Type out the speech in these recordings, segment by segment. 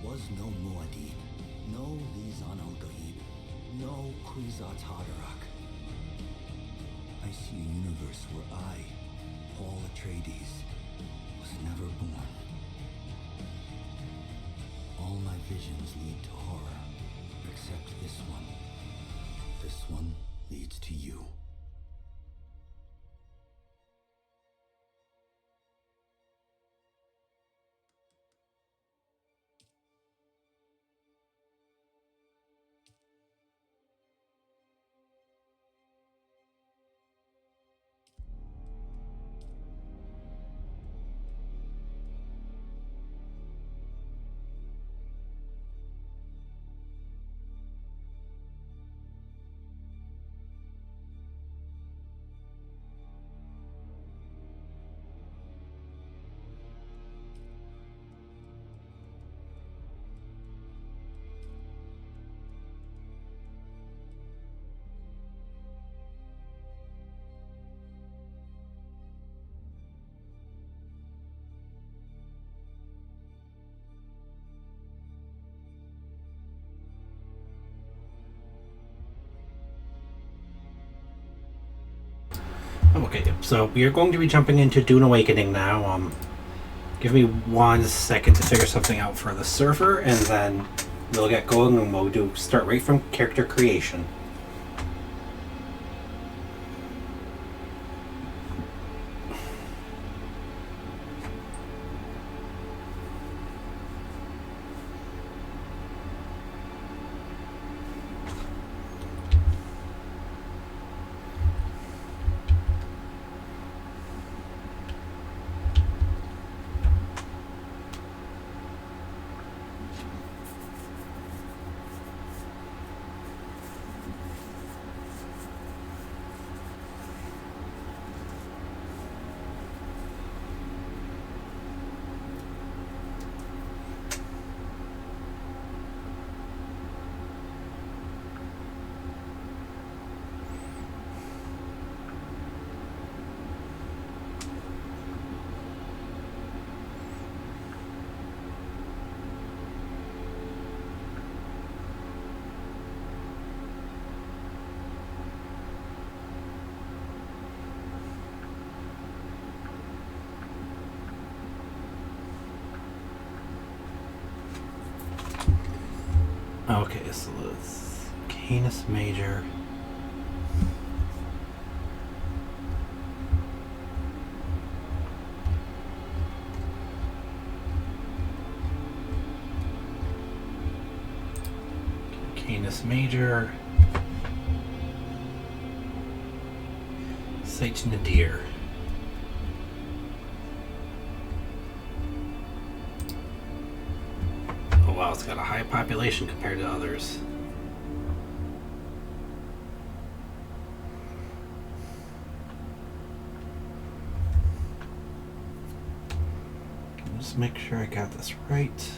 was no Muad'Dib, no Lizan al-Gaib, no Kwisatz Haderach. I see a universe where I, Paul Atreides, was never born. All my visions lead to horror, except this one. This one leads to you. Okay, so we are going to be jumping into Dune Awakening now. Give me 1 second to figure something out for the server, and then we'll get going and we'll start right from character creation. Okay, so let's Canis Major. Canis Major. Sage Nadir. Oh wow, it's got a high population compared to others. Just make sure I got this right.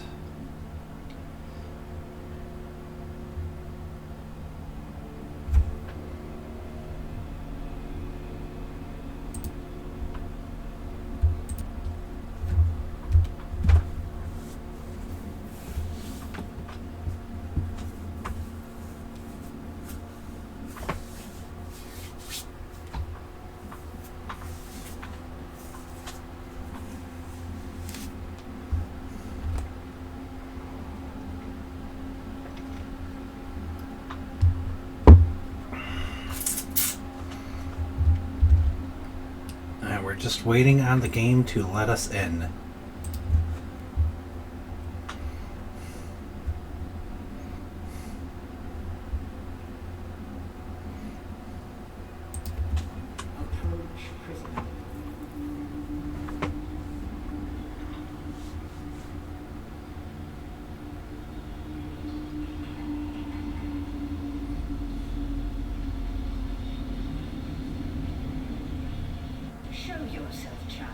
We're just waiting on the game to let us in. Show yourself, child.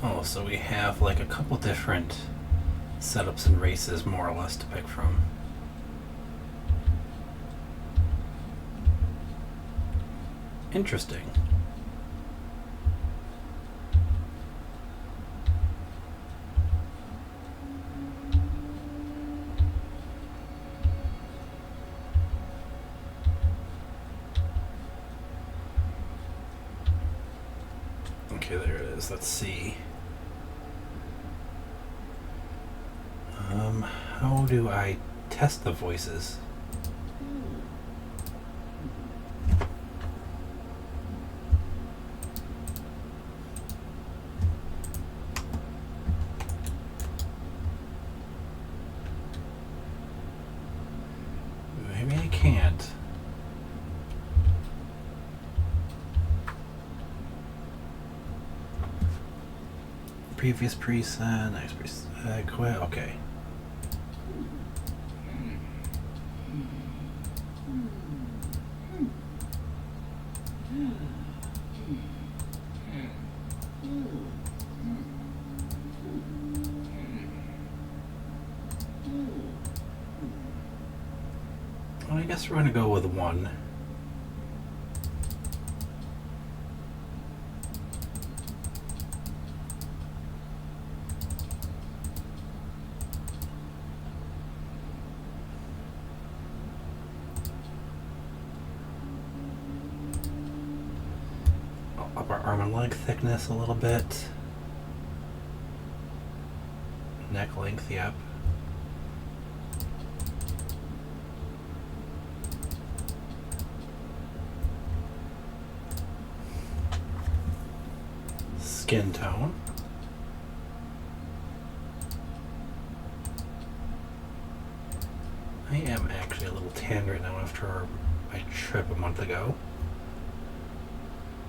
Oh, so we have like a couple different setups and races more or less to pick from. Interesting. Okay, there it is. Let's see. How do I test the voices? Maybe I can't. Previous preset, next preset, quit. Okay. Well, I guess we're gonna go with one. I'll up our arm and leg thickness a little bit. Neck length, yep. Skin tone. I am actually a little tan right now after my trip a month ago.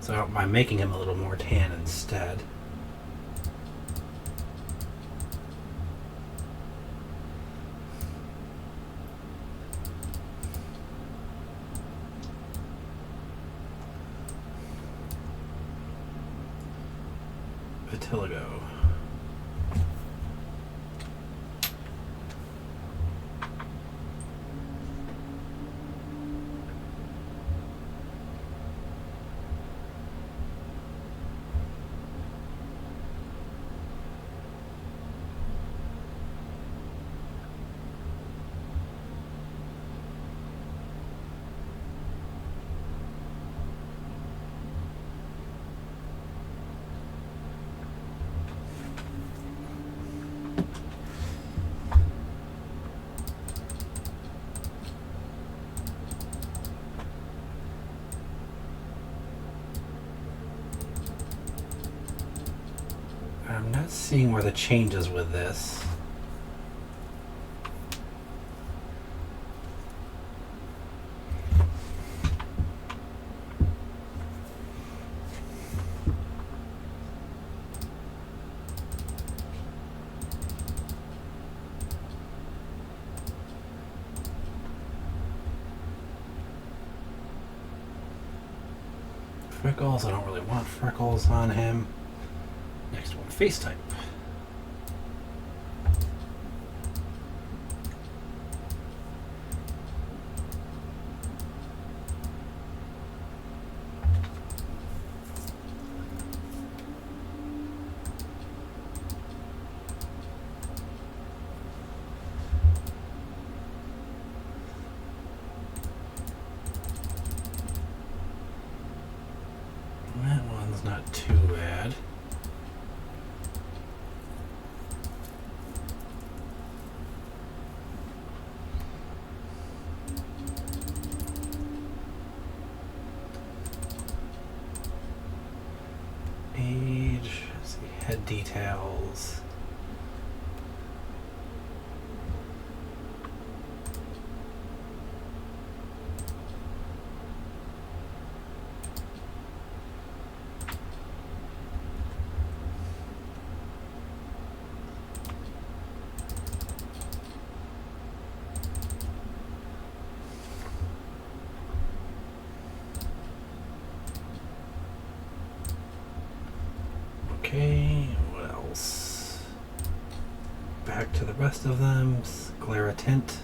So I'm making him a little more tan instead. Vitiligo. I'm not seeing where the change is with this. Freckles, I don't really want freckles on him. Next one, face type. That one's not too bad. Age, let's see, head details. Okay, what back to the rest of them. Glare a tint.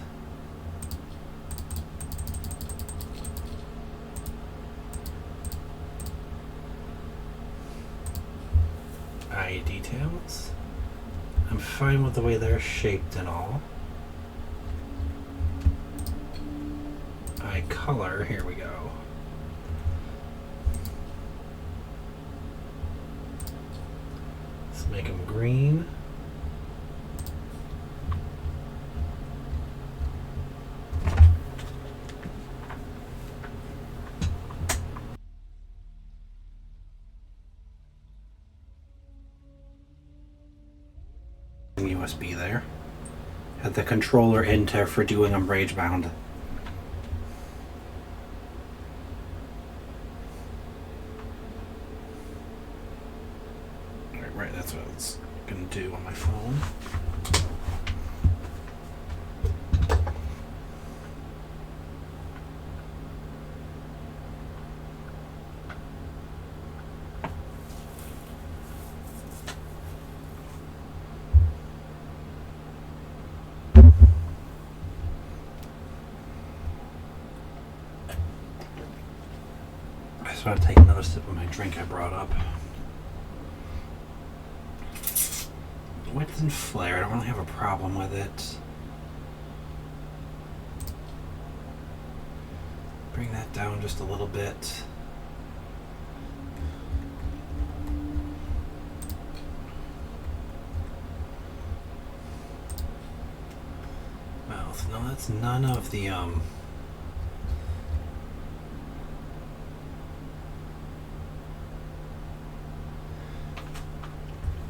Eye details. I'm fine with the way they're shaped and all. Eye color, here we go. Let's make them green. USB there. Had the controller into for doing them rage bound. Right, that's what I was gonna do on my phone. I just want to take another sip of my drink I brought up. Width and flare, I don't really have a problem with it. Bring that down just a little bit. Mouth, no, that's none of the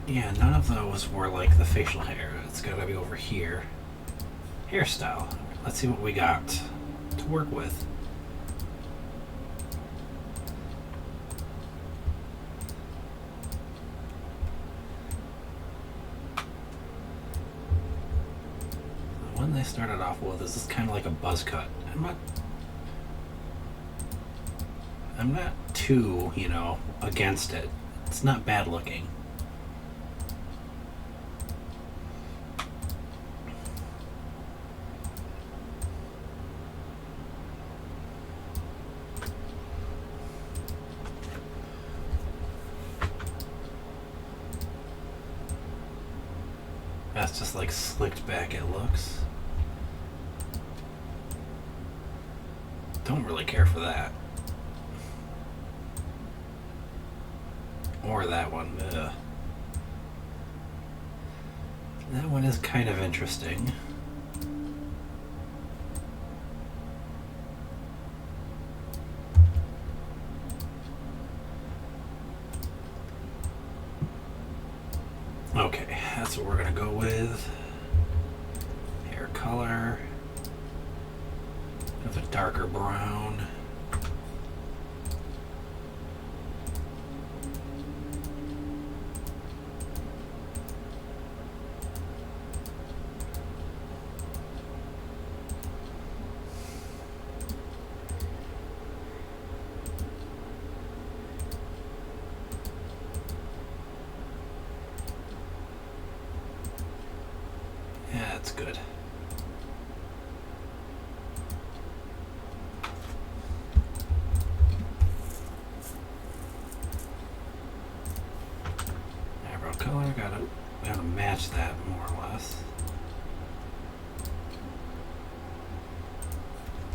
yeah, none of those were like the facial hair. It's gotta be over here. Hairstyle. Let's see what we got to work with. The one they started off with is this kind of like a buzz cut. I'm not too, against it. It's not bad looking. That's just like slicked back it looks. Don't really care for that. Or that one. Ugh. That one is kind of interesting. Okay, that's what we're gonna go with. Hair color. Of a darker brown. Yeah, that's good. Eyebrow color, gotta match that more or less.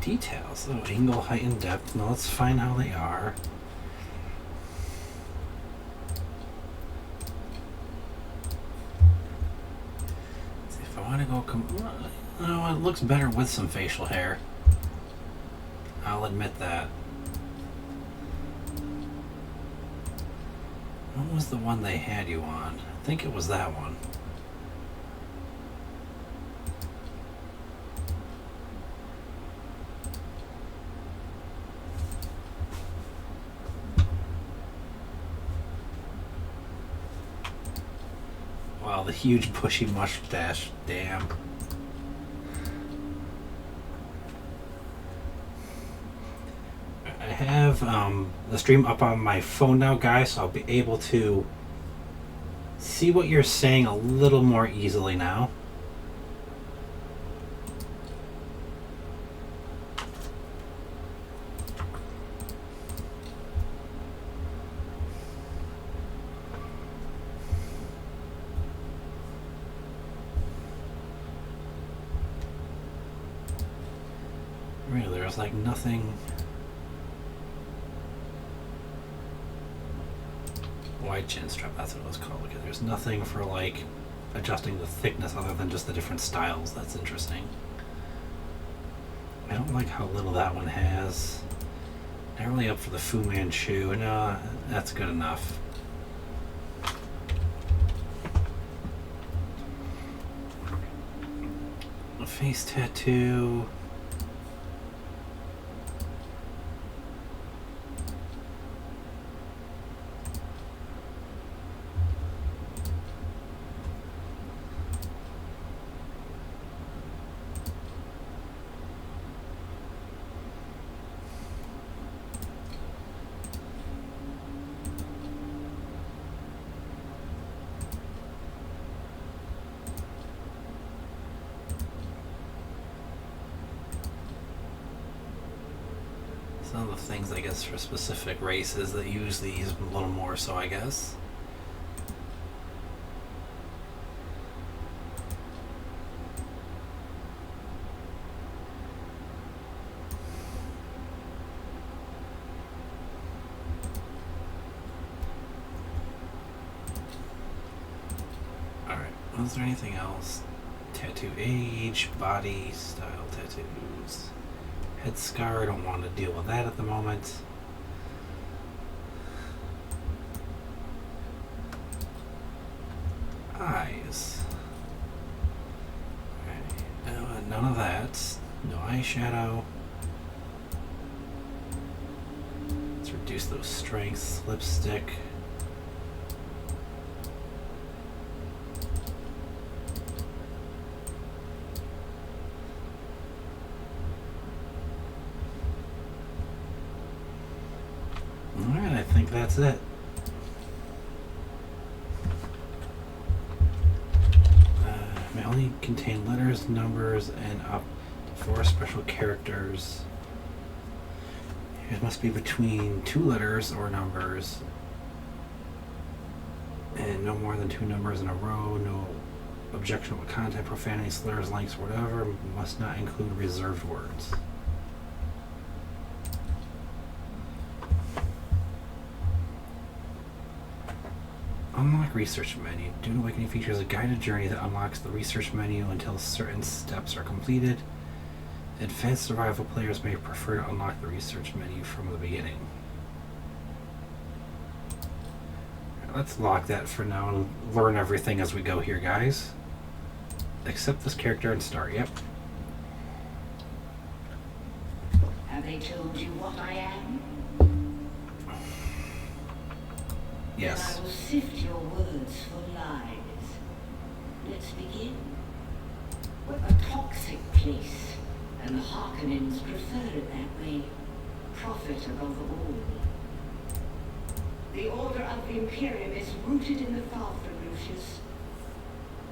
Details. Oh, angle, height, and depth. No, let's find how they are. No, it looks better with some facial hair. I'll admit that. What was the one they had you on? I think it was that one. Wow, the huge bushy mustache. Damn. I have the stream up on my phone now, guys, so I'll be able to see what you're saying a little more easily now. there's like nothing. Wide chin strap, that's what it was called. Okay, there's nothing for like adjusting the thickness other than just the different styles. That's interesting. I don't like how little that one has. Not really up for the Fu Manchu. No, that's good enough. A face tattoo. Some of the things, I guess, for specific races that use these a little more so, I guess. Alright, was there anything else? Tattoo age, body, style tattoos. Head scar, I don't want to deal with that at the moment. Eyes. Alright, none of that. No eyeshadow. Let's reduce those strengths. Lipstick. Alright, I think that's it. May only contain letters, numbers, and up to 4 special characters. It must be between 2 letters or numbers, and no more than 2 numbers in a row. No objectionable content, profanity, slurs, links, whatever. Must not include reserved words. Unlock research menu. Dune Awakening features a guided journey that unlocks the research menu until certain steps are completed. Advanced survival players may prefer to unlock the research menu from the beginning. Right, let's lock that for now and learn everything as we go here, guys. Accept this character and start. Yep. Have they told you what I am? Yes. Then I will sift your words for lies. Let's begin. We're a toxic place, and the Harkonnens prefer it that way. Profit above all. The Order of the Imperium is rooted in the Father, Lucius.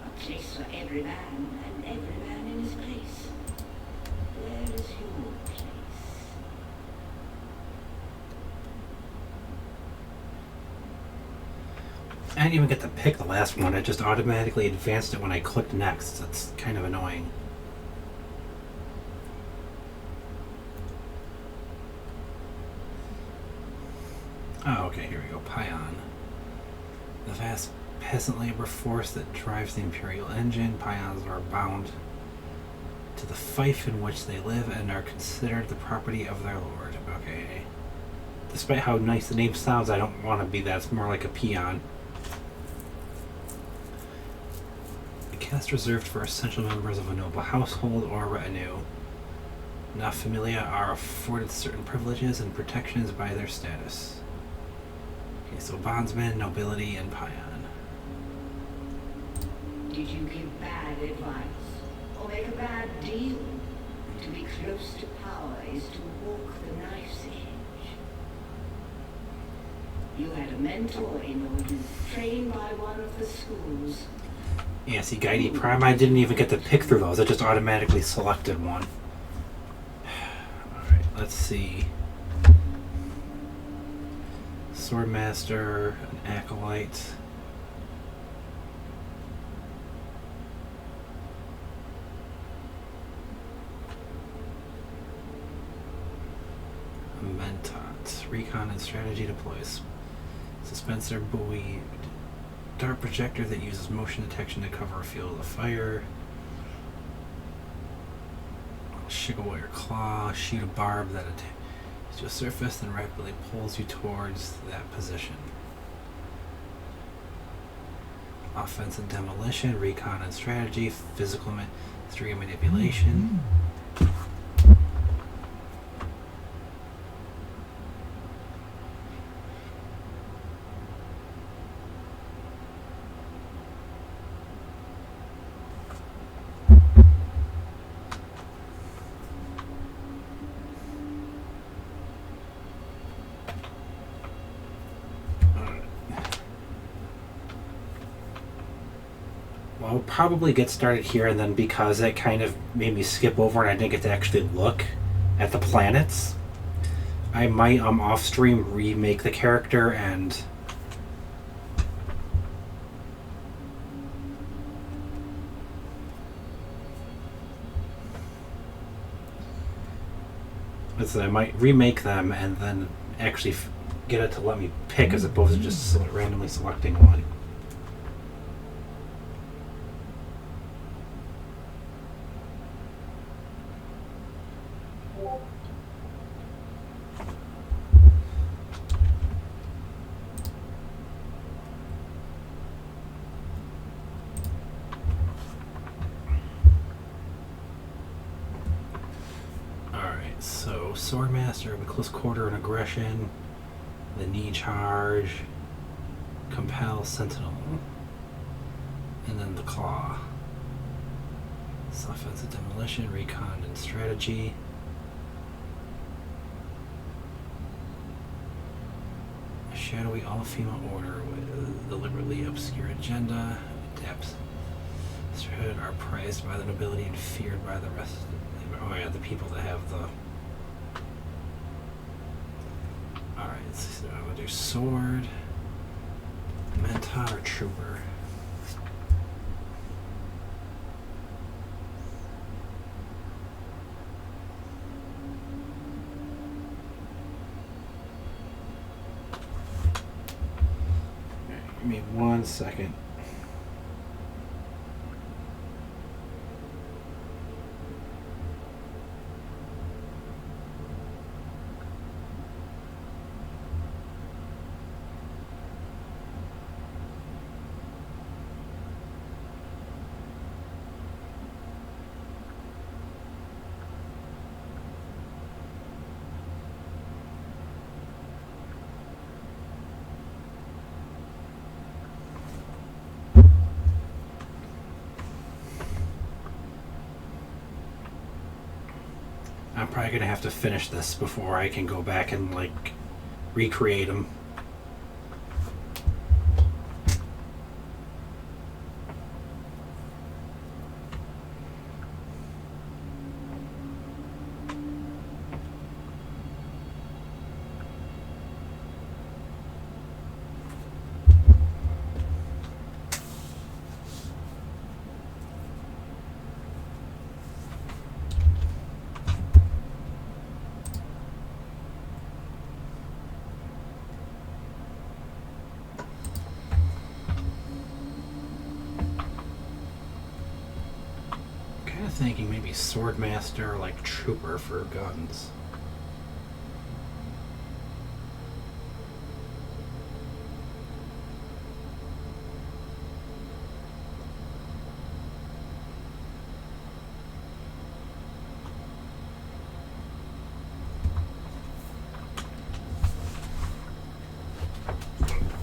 A place for every man, and every man in his place. Where is your place? I didn't even get to pick the last one. It just automatically advanced it when I clicked next. That's kind of annoying. Oh, okay, here we go. Pion. The vast peasant labor force that drives the Imperial engine. Pions are bound to the fief in which they live and are considered the property of their lord. Okay. Despite how nice the name sounds, I don't want to be that. It's more like a peon. A caste reserved for essential members of a noble household or retinue. Not familia are afforded certain privileges and protections by their status. Okay, so bondsman, nobility, and pion. Did you give bad advice? Or make a bad deal? To be close to power is to walk the knife's edge. You had a mentor in your youth, trained by one of the schools. Yeah, see, Guidey Prime, I didn't even get to pick through those. I just automatically selected one. Alright, let's see. Swordmaster, an Acolyte. strategy deploys. Suspensor buoy. Dart projector that uses motion detection to cover a field of fire. Shigawire claw. Shoot a barb that attacks to a surface, then rapidly pulls you towards that position. Offense and demolition, recon and strategy, physical mastery and manipulation. I'll probably get started here, and then because it kind of made me skip over and I didn't get to actually look at the planets, I might off stream remake the character and I might remake them and then actually get it to let me pick as opposed to just randomly selecting one. So, Swordmaster with close quarter and aggression, the knee charge, compel, sentinel, and then the claw. Offensive demolition, recon, and strategy. A shadowy all-female order with a deliberately obscure agenda. Depth. Are prized by the nobility and feared by the rest. Oh yeah, the people that have the. Alright, so I'm gonna do sword, Mentor, or trooper. Alright, give me 1 second. I'm probably going to have to finish this before I can go back and, like, recreate them. Thinking maybe Swordmaster or like Trooper for guns.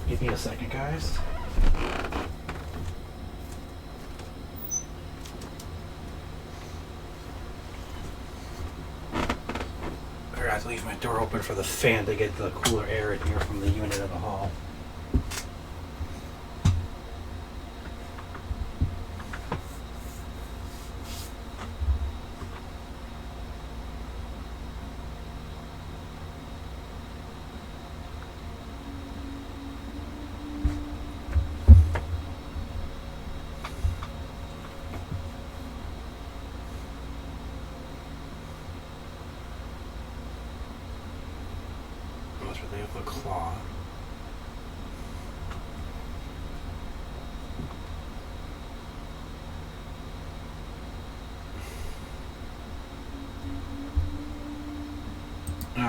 Give me a second, guys. I have to leave my door open for the fan to get the cooler air in here from the unit in the hall.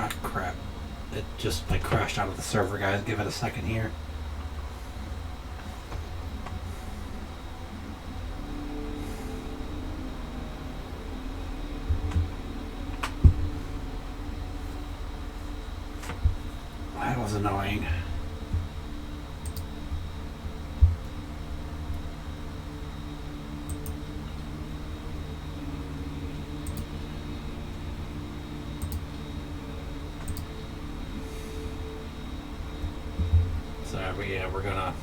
Ah, crap. It just like crashed out of the server, guys. Give it a second here. That was annoying. We're gonna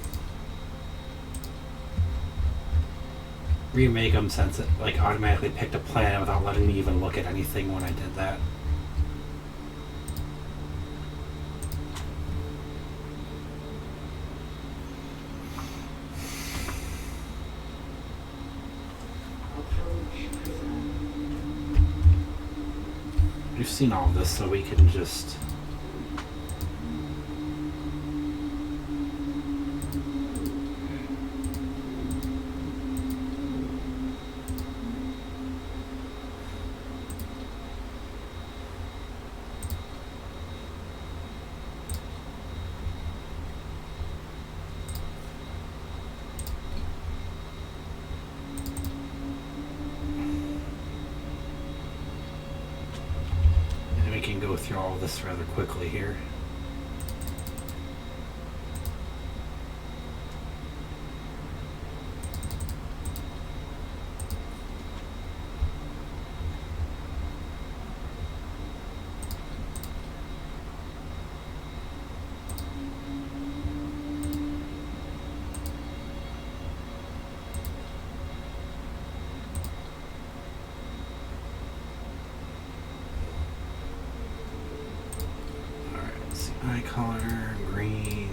remake them since it like automatically picked a plan without letting me even look at anything when I did that. We've seen all of this, so we can just go through all of this rather quickly here. Eye color, green.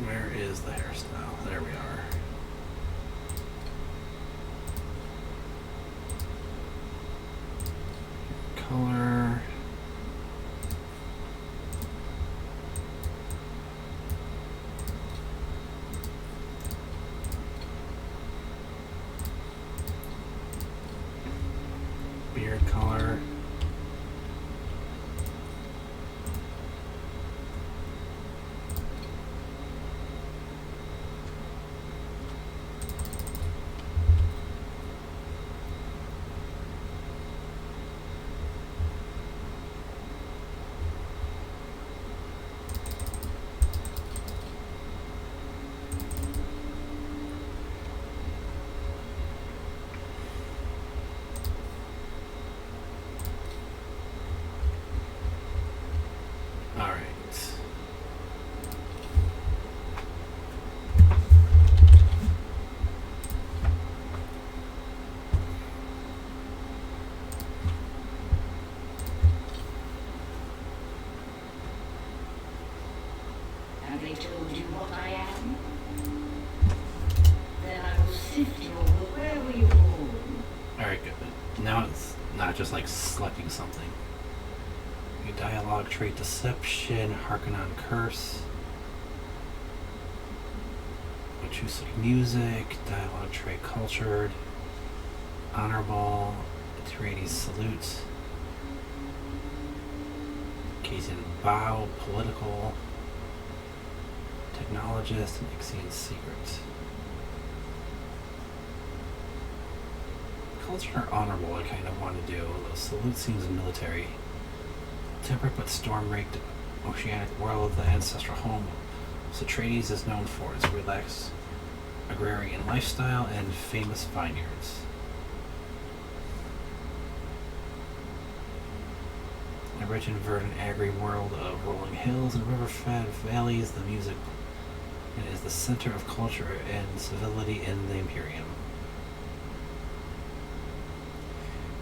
Where is the hairstyle? There we are. Color. Beard color. Have they told you what I am? Then I will sift your will. Where were you born? Alright, good. Now it's not just like selecting something. A dialogue trait deception, hearken on curse. Acoustic music, dialogue trait cultured, honorable, Atreides salute, Casian bow, political, technologist, and Ixian secret. Culture or honorable I kind of want to do, although salute seems military. Temperate but storm-raked oceanic world, the ancestral home. So Atreides is known for its relaxed agrarian lifestyle and famous vineyards. A rich and verdant agri world of rolling hills and river-fed valleys, the music it is the center of culture and civility in the Imperium.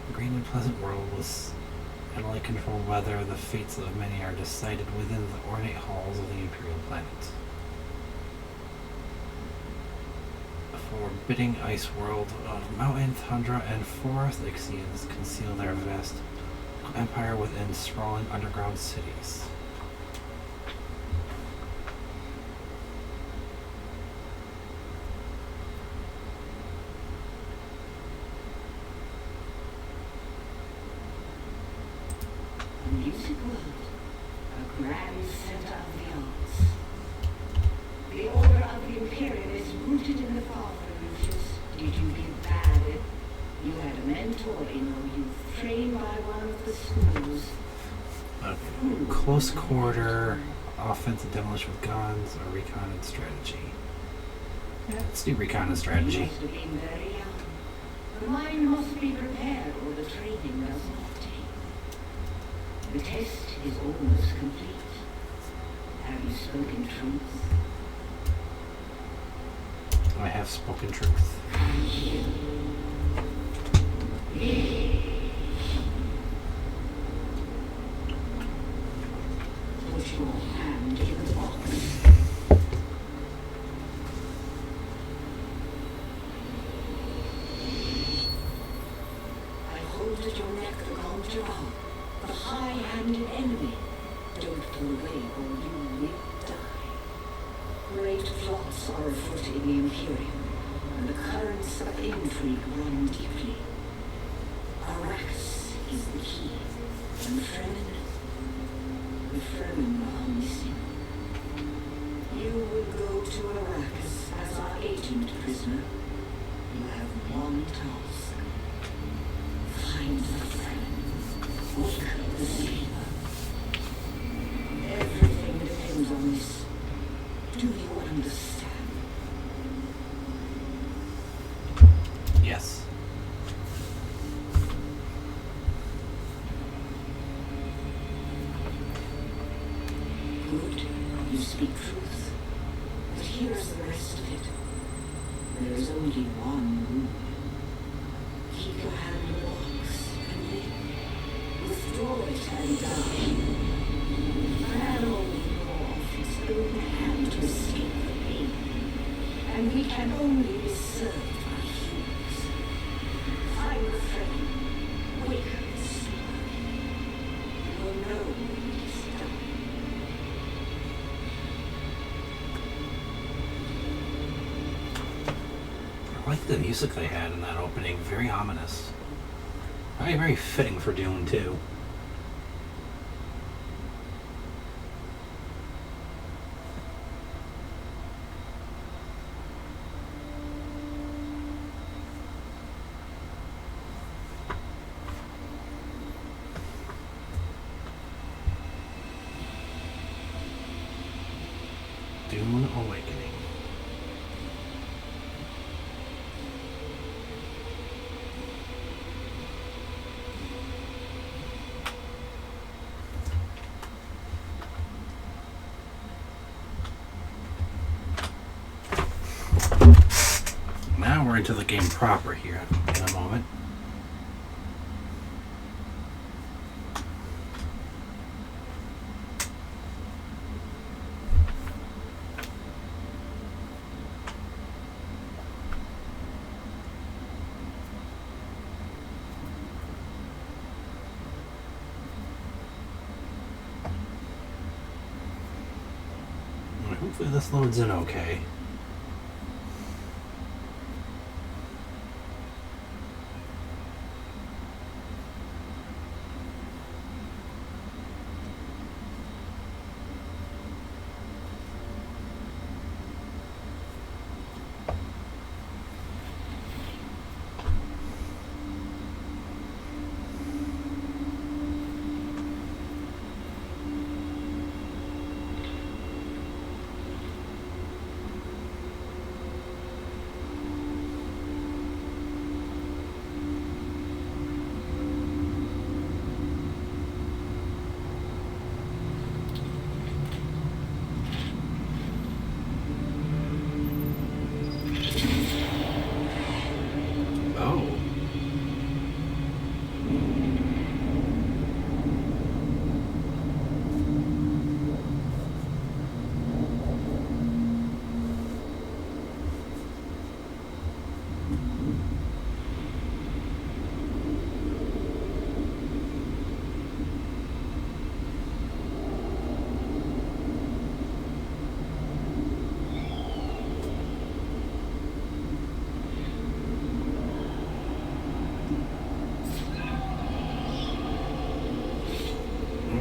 A green and pleasant world with Italy controlled weather, the fates of many are decided within the ornate halls of the Imperial planet. A forbidding ice world. Mountain, tundra, and forest Ixians conceal their vast empire within sprawling underground cities. A music world, a grand center of the arts. The order of the Imperium is rooted in the father, Lucius. Did you get bad? You had a mentor in your youth, trained by one of the schools. Okay. Close quarter, offensive demolition with guns, or recon and strategy. Yeah, let's do recon and strategy. You must have been very young. The mind must be prepared, or the training does not take. The test is almost complete. Have you spoken truth? I have spoken truth. Put your hand in the box. I hold at your neck the Conjurer, the high-handed enemy. Don't pull away or you will die. Great plots are afoot in the Imperium, and the currents of intrigue run deeply. Arrakis is the key, and the Fremen are missing. You will go to Arrakis as our agent prisoner. You have one task. Find the Fremen. Wake the sleeper. Everything depends on this. Do you understand? Yes. Good, you speak truth. But here is the rest of it. There is only one rule. Keep your hand in the box and live. Withdraw it and die. An animal will go off its own hand to escape the pain. And we can only be served by humans. Find the friend. Wake the sleeper. You will know when it is done. I like the music they had in that opening. Very ominous. Very, very fitting for Dune, too. Dune Awakening. Now we're into the game proper here in a moment. Hopefully this loads in okay.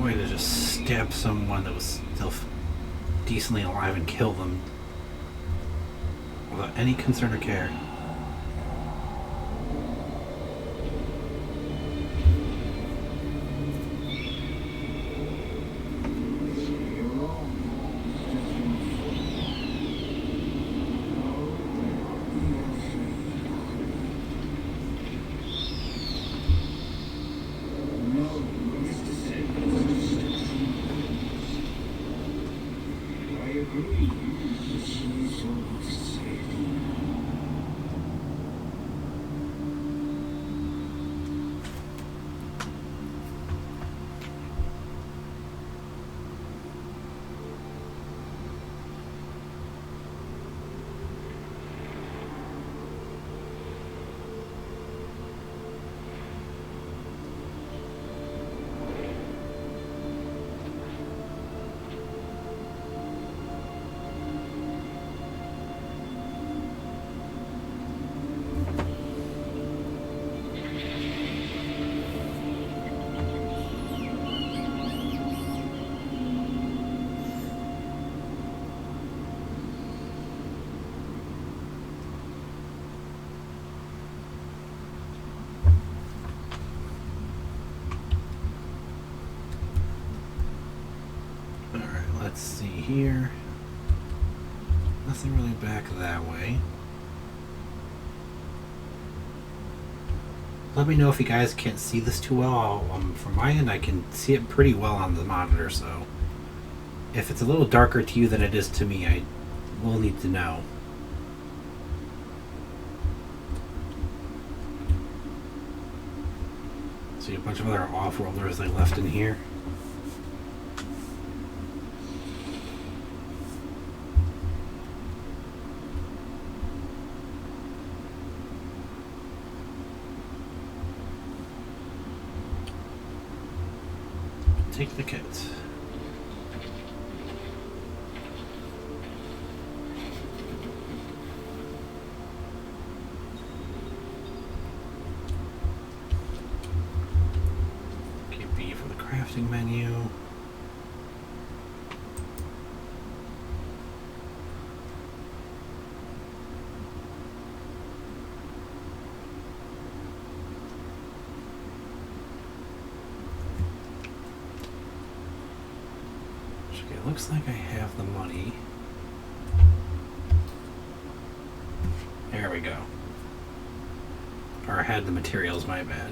way to just stab someone that was still decently alive and kill them without any concern or care. Let's see here. Nothing really back that way. Let me know if you guys can't see this too well. From my end, I can see it pretty well on the monitor, so if it's a little darker to you than it is to me, I will need to know. See a bunch of other off-worlders they left in here. Take the kit. Keep B for the crafting menu. Looks like I have the money. There we go. Or I had the materials, my bad.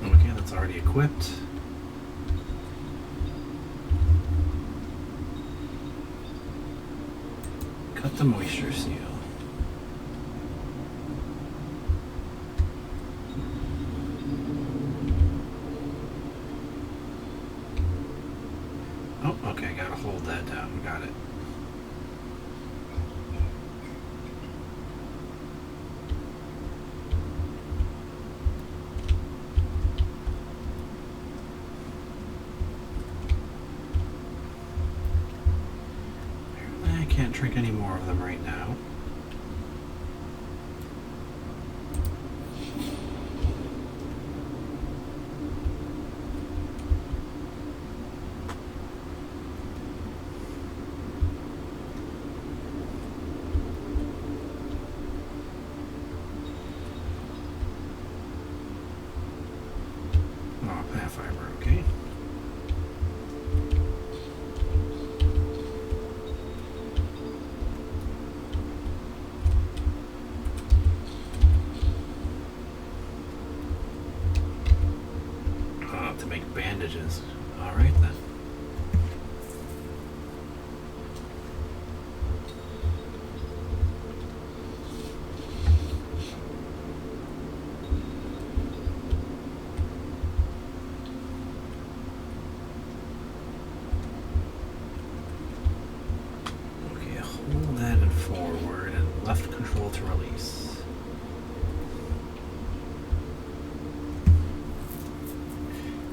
Okay, that's already equipped. Cut the moisture seal. Oh, okay, I gotta hold that down. Got it. I can't drink any more of them right now. Oh, plant fiber, okay. To make bandages. All right then. Okay, hold that and forward and left control to release.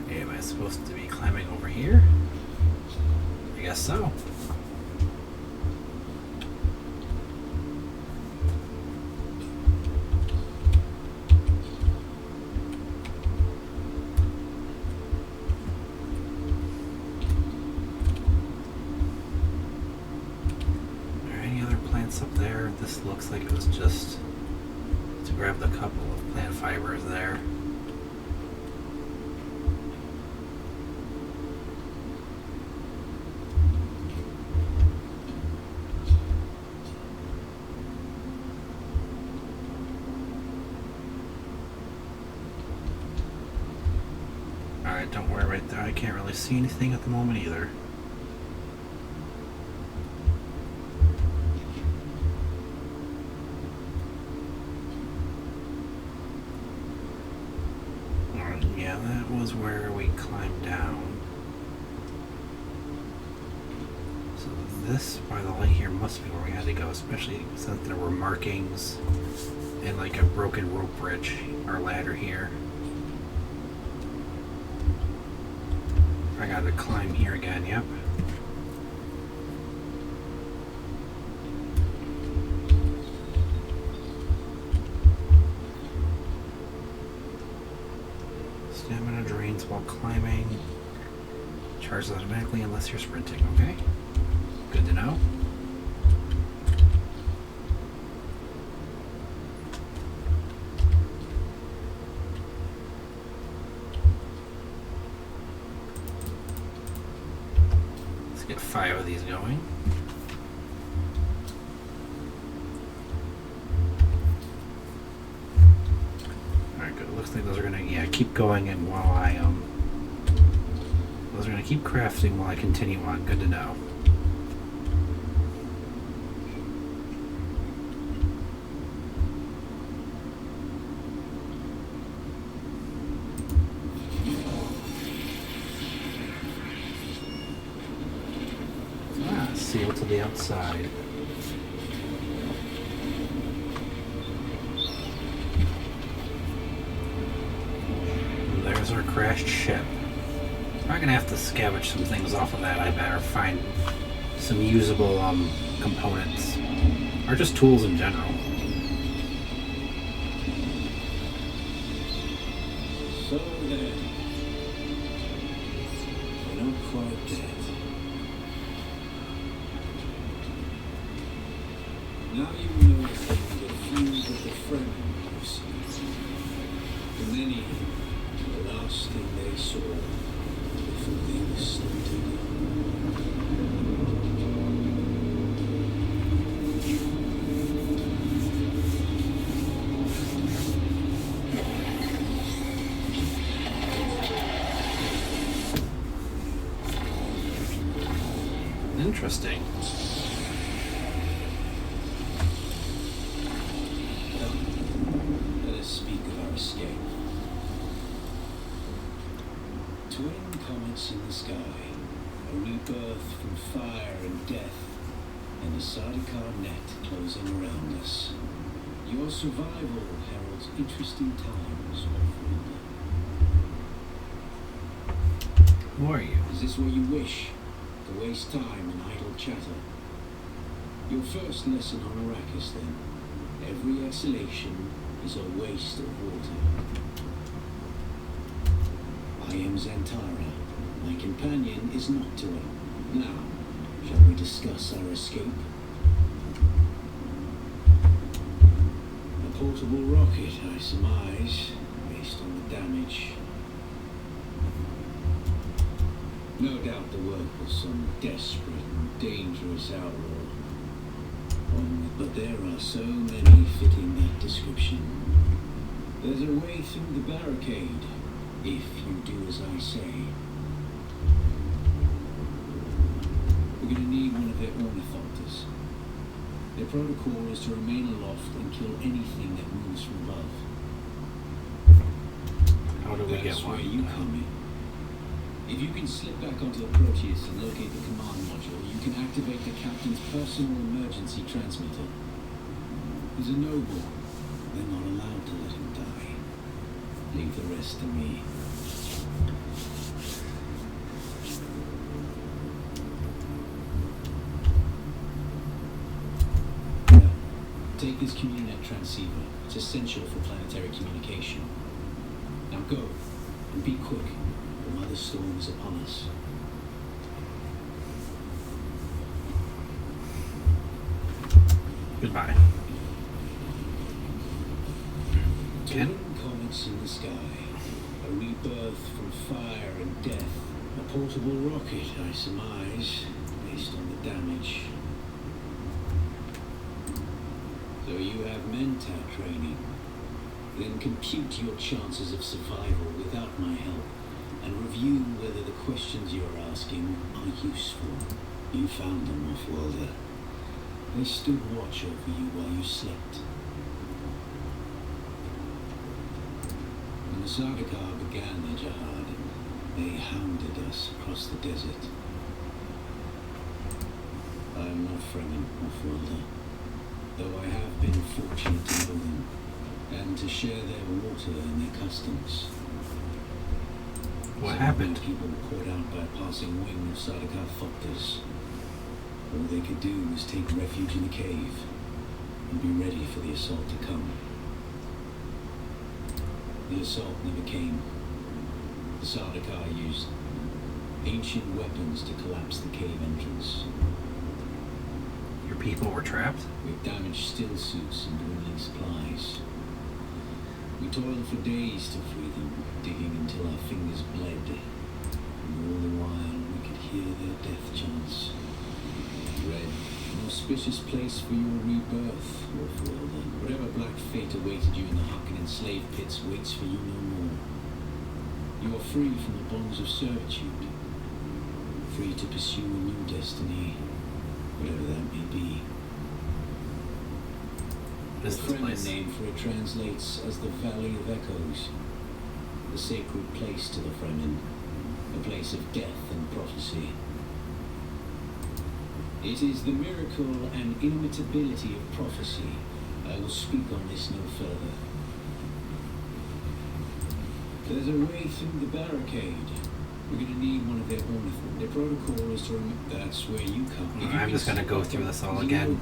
Am I supposed to be climbing over here? I guess so. plants up there. This looks like it was just to grab the couple of plant fibers there. Alright, don't worry right there. I can't really see anything at the moment either. Yeah, that was where we climbed down. So this, by the light here, must be where we had to go, especially since there were markings and like a broken rope bridge or ladder here. I gotta climb here again, yep. Stamina drains while climbing. Charges automatically unless you're sprinting, okay? Good to know. Let's get 5 of these going. Looks like those are gonna, keep going, and while those are gonna keep crafting while I continue on. Good to know. Seal to the outside. There's our crashed ship. I'm gonna have to scavenge some things off of that. I better find some usable components, or just tools in general. So then, we're not quite dead. Now you know the few of the friends. The many, the last thing they saw before they were slaughtered. Interesting. Let us speak of our escape. Twin comets in the sky, a rebirth from fire and death, and a Sardaukar net closing around us. Your survival heralds interesting times, my friend. Who are you? Is this what you wish? To waste time in idle chatter? Your first lesson on Arrakis, then. Every exhalation is a waste of water. I am Zantara. My companion is Noctua. Now, shall we discuss our escape? A portable rocket, I surmise, based on the damage. No doubt the work was some desperate and dangerous outlaw. But there are so many fitting that description. There's a way through the barricade, if you do as I say. We're going to need one of their ornithopters. Their protocol is to remain aloft and kill anything that moves from above. How do we get That's one? where you come in. If you can slip back onto the Proteus and locate the command module, you can activate the captain's personal emergency transmitter. He's a noble. They're not allowed to let him die. Leave the rest to me. Now, take this Communinet transceiver. It's essential for planetary communication. Now go, and be quick. The mother storm is upon us. Goodbye. Ken? Twin comets in the sky. A rebirth from fire and death. A portable rocket, I surmise, based on the damage. So you have mentat training. Then compute your chances of survival without my help, and review whether the questions you are asking are useful. You found them, off-worlder. They stood watch over you while you slept. When the Sardaukar began their jihad, they hounded us across the desert. I am not Fremen, off-worlder, though I have been fortunate to know them, and to share their water and their customs. What happened? People were caught out by a passing wing of Sardaukar thopters. All they could do was take refuge in the cave and be ready for the assault to come. The assault never came. The Sardaukar used ancient weapons to collapse the cave entrance. Your people were trapped? With damaged still suits and dwindling supplies. We toiled for days to free them, digging until our fingers bled. And all the while we could hear their death chants. Red, an auspicious place for your rebirth, off-worlder. Whatever black fate awaited you in the Harkonnen slave pits waits for you no more. You are free from the bonds of servitude. Free to pursue a new destiny, whatever that may be. This The is the Fremen place. name for it translates as the Valley of Echoes. The sacred place to the Fremen. A place of death and prophecy. It is the miracle and inimitability of prophecy. I will speak on this no further. There's a way through the barricade. We're going to need one of their ornithopters. Their protocol is to remember that's where you come. If you I'm just going to go through this all again.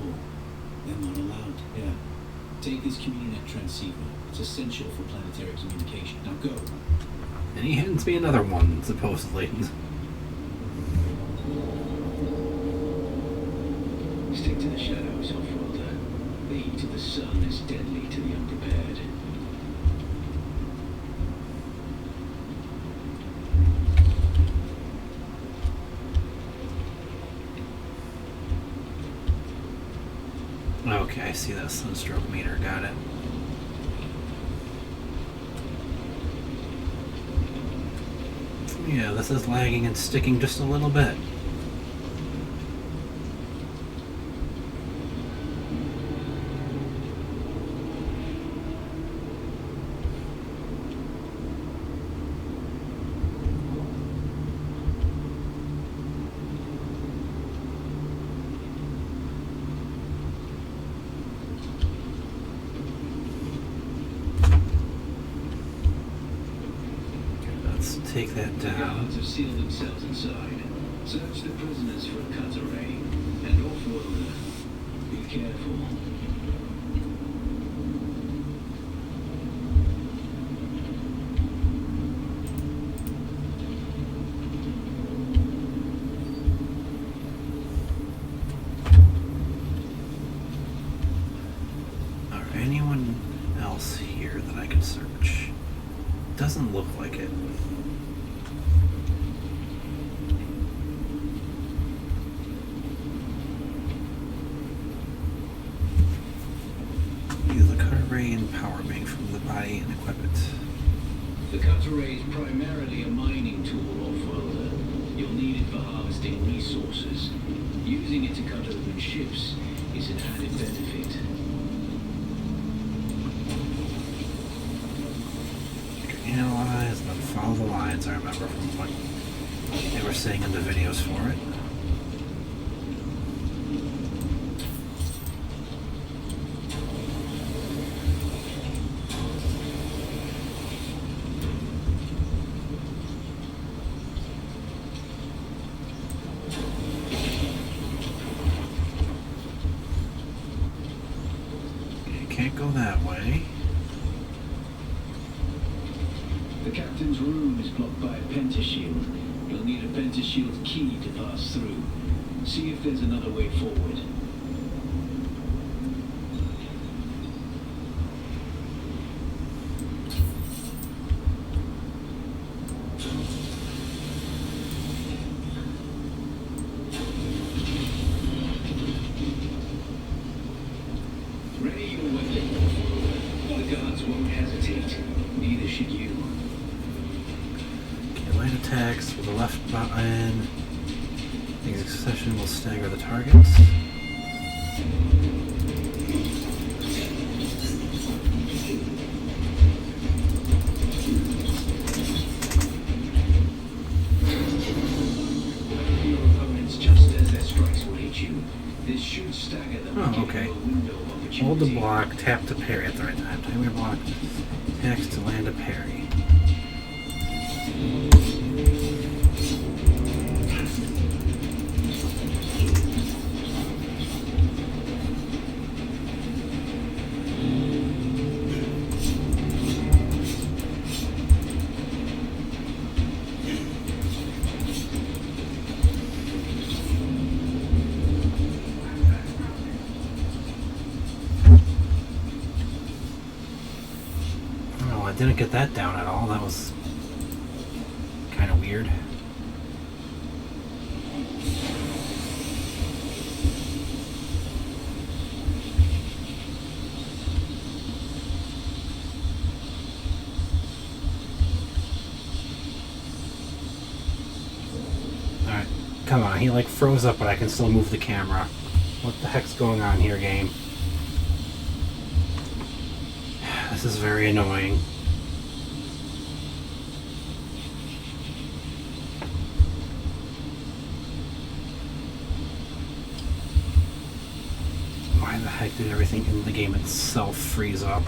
They're not allowed. Yeah. Take this CommuniNet transceiver. It's essential for planetary communication. Now go. And he hands me another one, supposedly. Stick to the shadows, off-worlder. The heat of the sun is deadly to the unprepared. Okay, I see that sunstroke meter, got it. Yeah, this is lagging and sticking just a little bit. Take that The down. guards have sealed themselves inside. Search the prisoners for a cut array. And off-worlder, be careful. Are anyone else here that I can search? Doesn't look like it. Use the cut array and power bank from the body and equip it. The cut array is primarily a mining tool, off-worlder. You'll need it for harvesting resources. Using it to cut open ships is an added benefit. Analyze and then follow the lines, I remember from what they were saying in the videos for it. You can't go that way. The captain's room is blocked by a pentashield. You'll need a pentashield key to pass through. See if there's another way forward. guards won't hesitate. Neither should you. Okay, light attacks with the left button. The succession will stagger the targets. Your opponents just as their strikes will hit you. This should stagger them. Oh, okay. giving you a window of opportunity. Hold the block, tap to parry at the right time. Time your block, attacks to land a parry. Oh, I didn't get that down at all. That was kind of weird. Alright, come on. He like froze up, but I can still move the camera. What the heck's going on here, game? This is very annoying. Why the heck did everything in the game itself freeze up?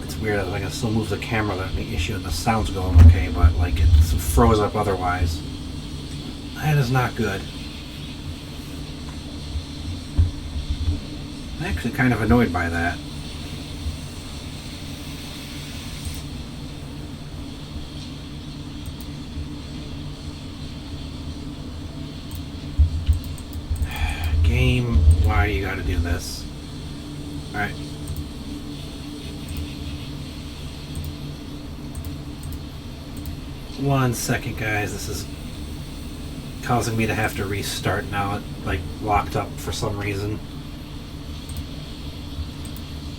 It's weird that I can still move the camera. That's the issue. The sound's going okay, but like it froze up otherwise. That is not good. I'm actually kind of annoyed by that. Game, why you gotta do this? Alright. One second, guys. This is causing me to have to restart now. It like locked up for some reason.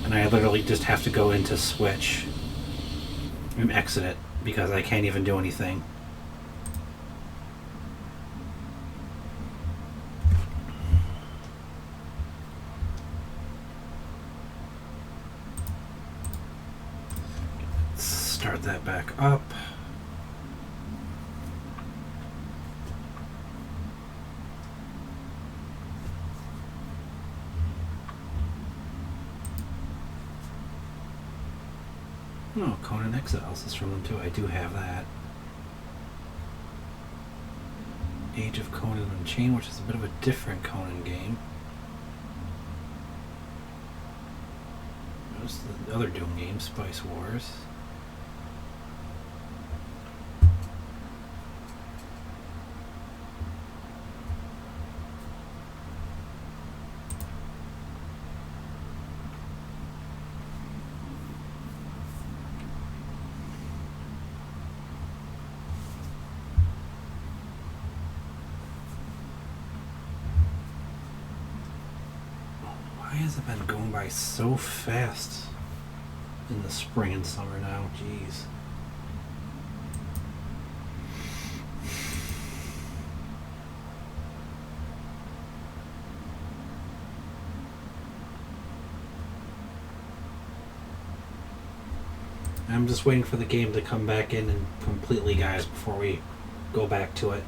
And I literally just have to go into Switch and exit it because I can't even do anything. Let's start that back up. Oh, Conan Exiles is from them too. I do have that. Age of Conan Unchained, which is a bit of a different Conan game. There's the other Doom game, Spice Wars. Why has it been going by so fast in the spring and summer now? Jeez. I'm just waiting for the game to come back in and completely, guys, before we go back to it.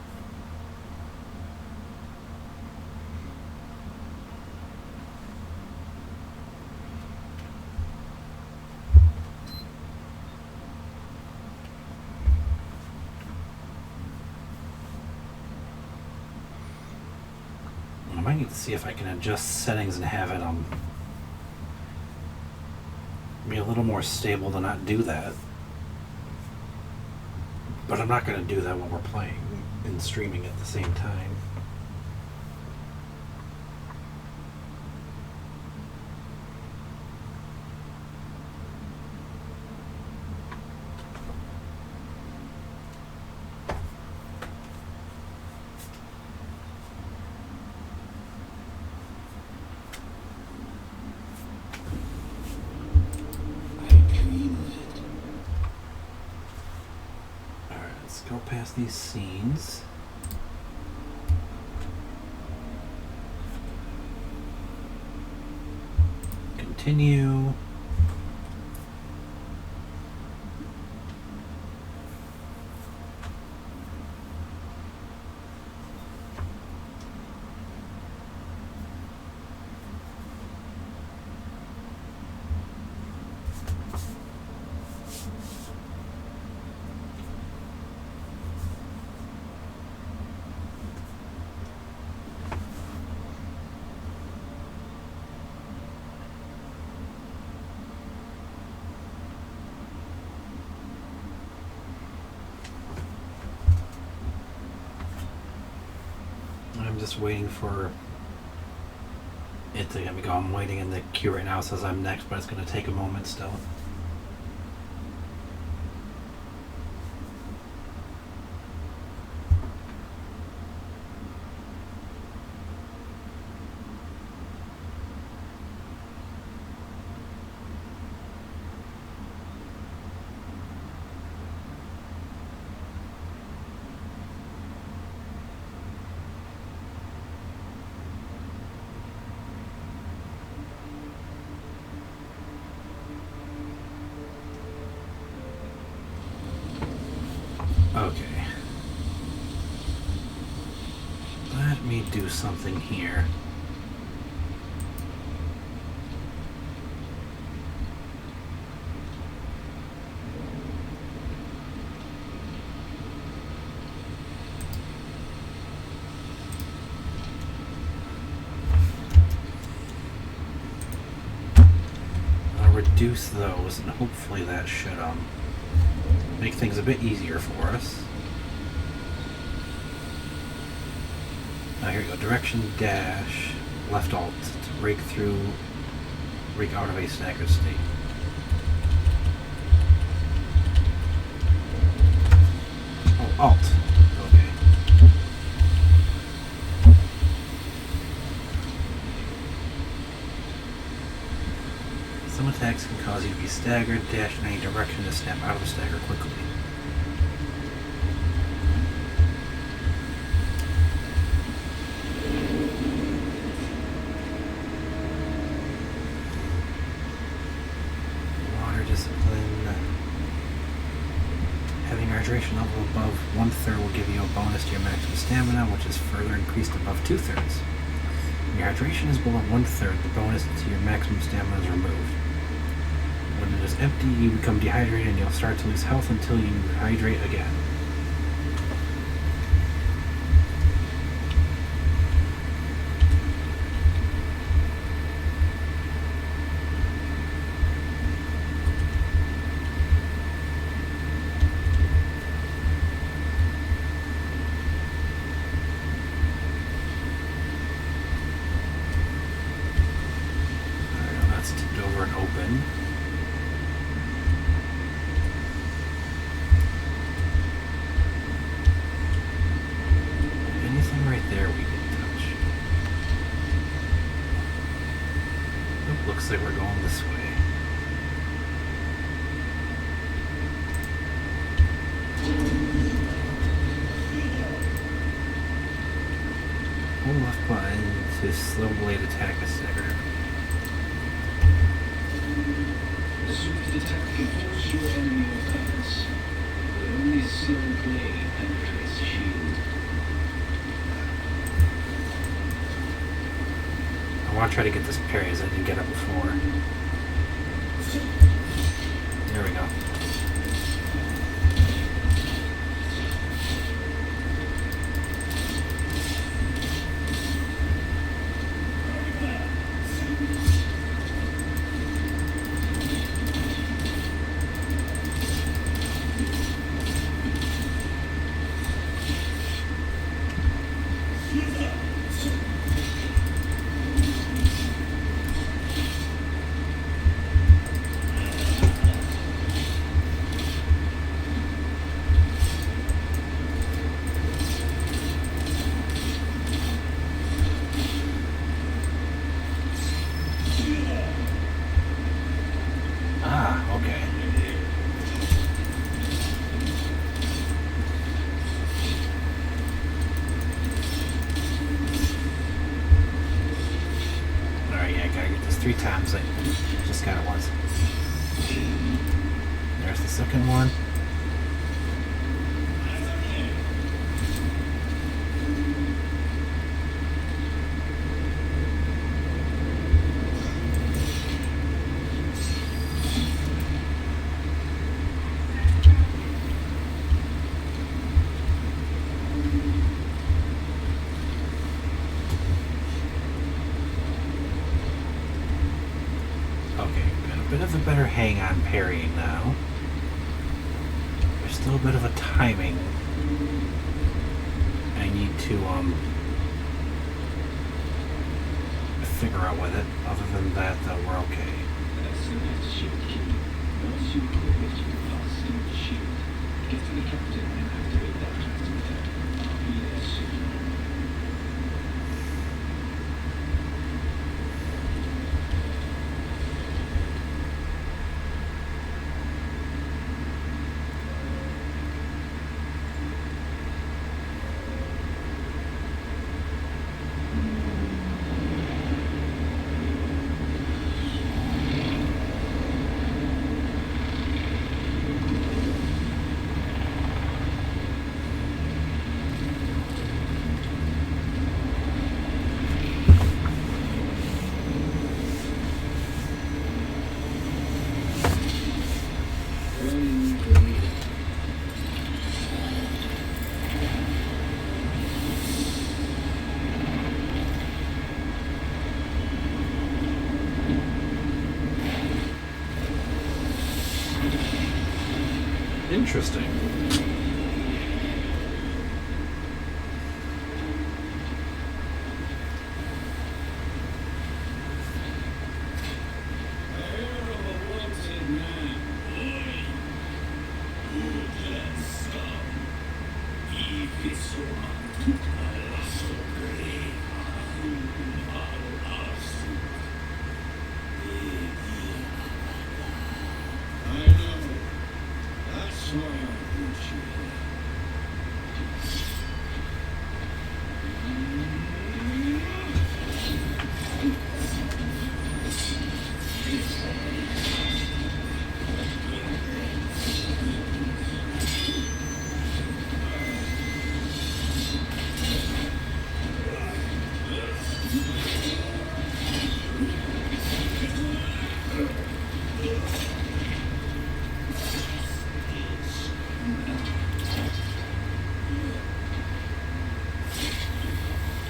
I might need to see if I can adjust settings and have it be a little more stable to not do that. But I'm not going to do that when we're playing and streaming at the same time. Go past these scenes. Continue. I'm just waiting for it to let me go. I'm waiting in the queue right now. It says I'm next, but it's going to take a moment still. Okay. Let me do something here. I'll reduce those, and hopefully that should make things a bit easier for us. Now here we go. Direction dash left alt to rake out of a staggered state. Oh, alt. Okay. Some attacks can cause you to be staggered. Dash in any direction to snap out of a stagger quickly. Water discipline. Having hydration level above 1/3 will give you a bonus to your maximum stamina, which is further increased above 2/3. When your hydration is below 1/3, the bonus to your maximum stamina is removed. When it is empty, you become dehydrated and you'll start to lose health until you hydrate again. Alright, well, that's tipped over and open. Right there we can touch. Nope, looks like we're going this way. Hold left button to slow blade attack a stagger. The swift attack can force your enemy off balance, but only slow blade penetrates the shield. I want to try to get this parry as I didn't get it before. There we go. one. Bit of a better hang on parrying now. There's still a bit of a timing I need to figure out with it. Other than that, though, we're okay. That's the next shield key. Once you equip you fast in the shield, get to the captain and activate that transmitter. I'll be there soon. Interesting.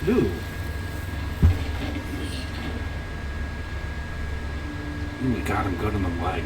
Ooh. Ooh, we got him good on the leg.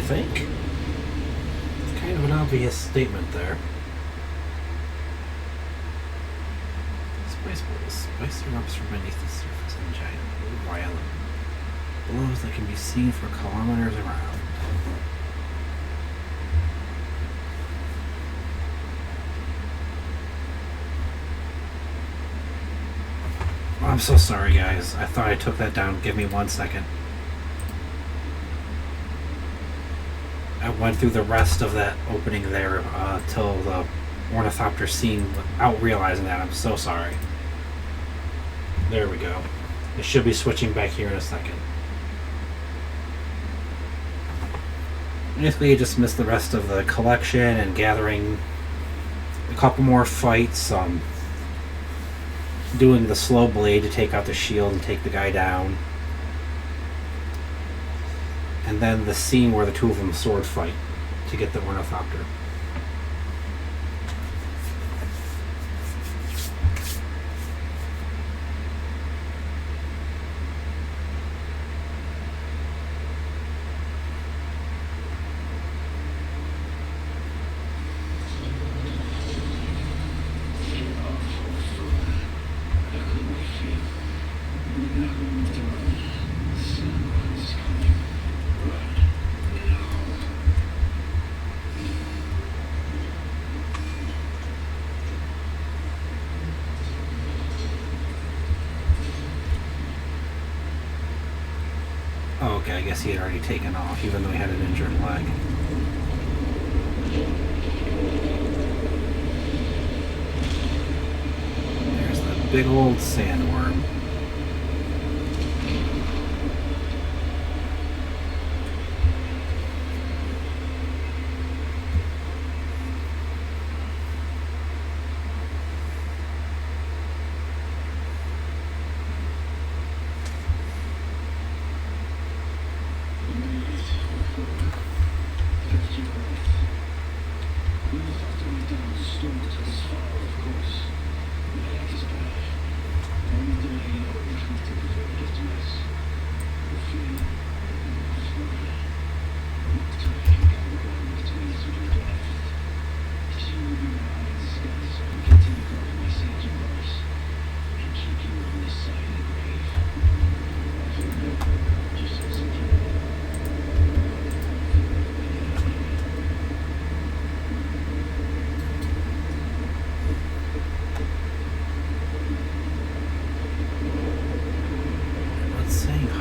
Think? It's kind of an obvious statement there. Spice bowls. Spice erupts from beneath the surface in giant violent blows that can be seen for kilometers around. Oh, I'm so sorry, guys. I thought I took that down. Give me 1 second. I went through the rest of that opening there till the ornithopter scene without realizing that. I'm so sorry. There we go. It should be switching back here in a second. Basically, I just missed the rest of the collection and gathering a couple more fights. doing the slow blade to take out the shield and take the guy down. And then the scene where the two of them sword fight to get the ornithopter. Oh, okay, I guess he had already taken off, even though he had an injured leg. There's the big old sandworm.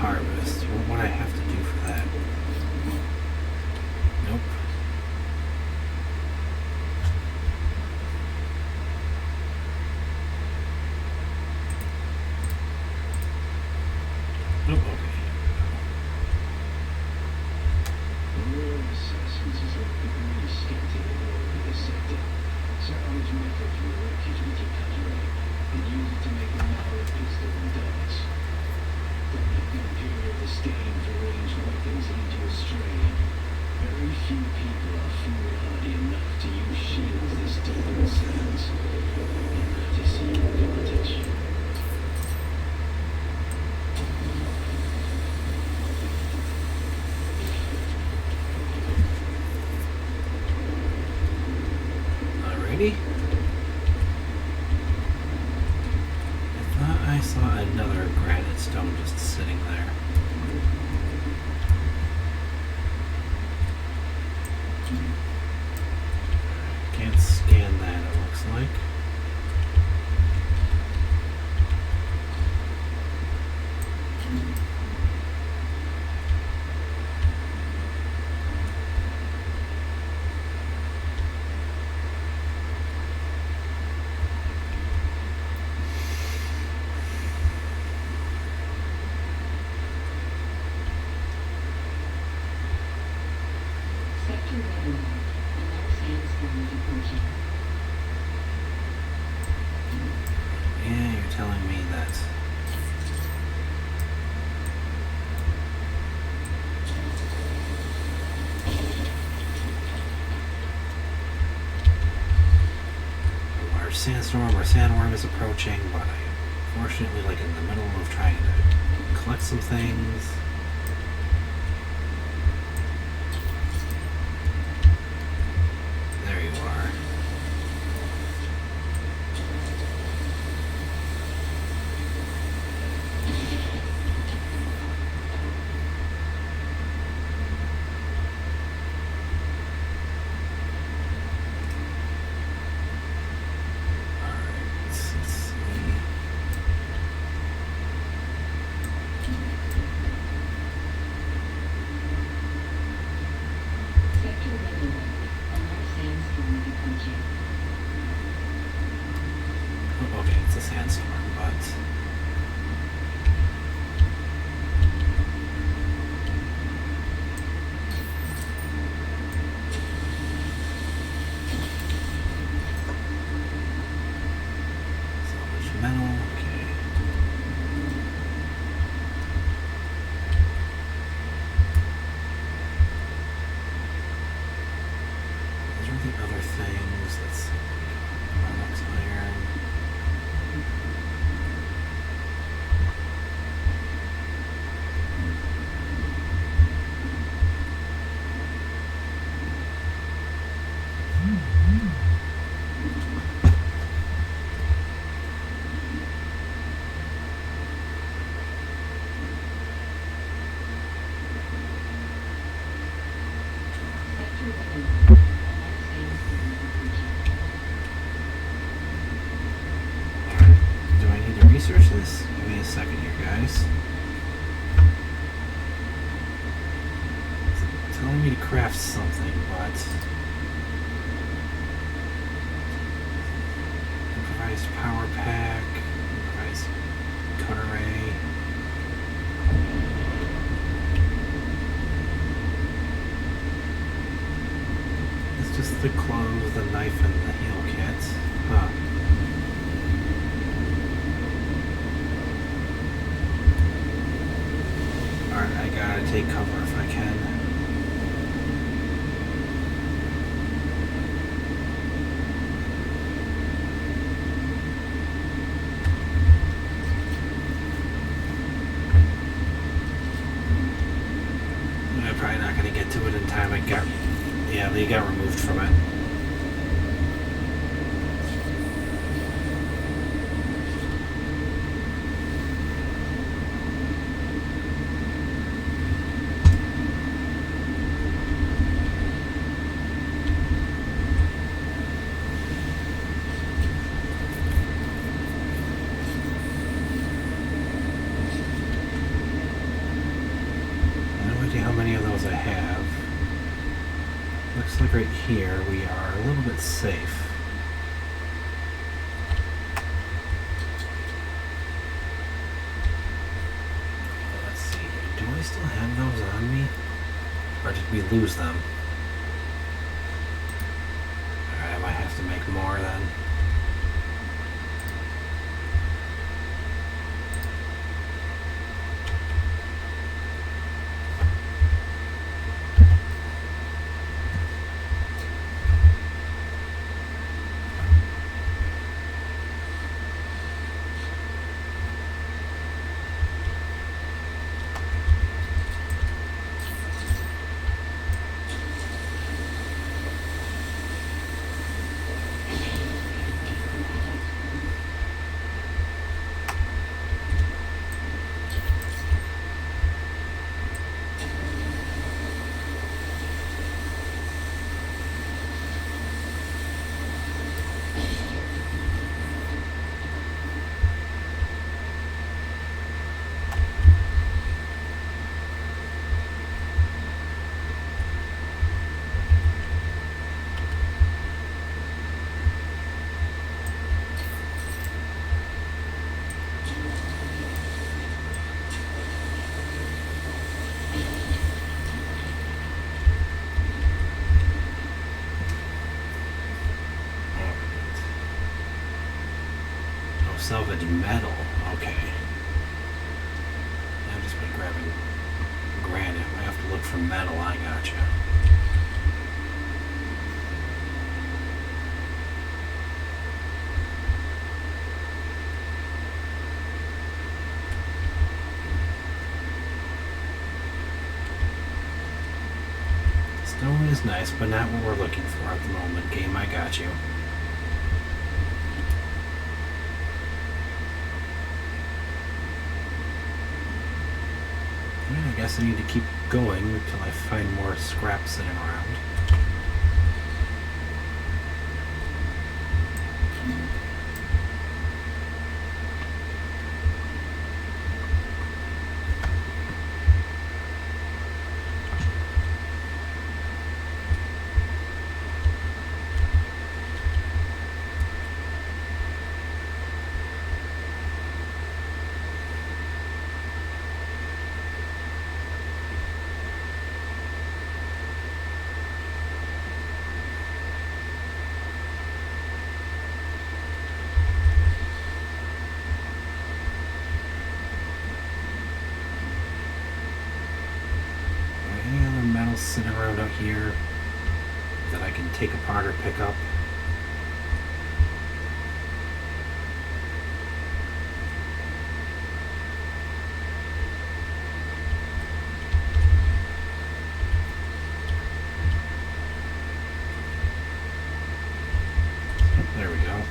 Harvest. What would I have to do for that? Nope. Nope, okay. Alrighty. I thought I saw another granite stone just sitting there. Can't scan that, it looks like. Yeah, you're telling me that. A large sandstorm or sandworm is approaching, but I'm unfortunately like in the middle of trying to collect some things. There you are. Let's see. wanted me to craft something, but improvised power pack, improvised cutter ray. It's just the clothes, the knife, and the heal kit. Huh. Alright, I gotta take cover if I can. I'm probably not gonna get to it in time. Yeah, they got removed from it. How many of those I have. Looks like right here we are a little bit safe. Let's see, do I still have those on me? Or did we lose them? Alright, I might have to make more then. Salvage metal. Okay. I've just been grabbing granite. I have to look for metal. I gotcha. Stone is nice, but not what we're looking for at the moment. Game, I got you. I guess I need to keep going until I find more scrap sitting around. Sitting around out here that I can take apart or pick up. There we go.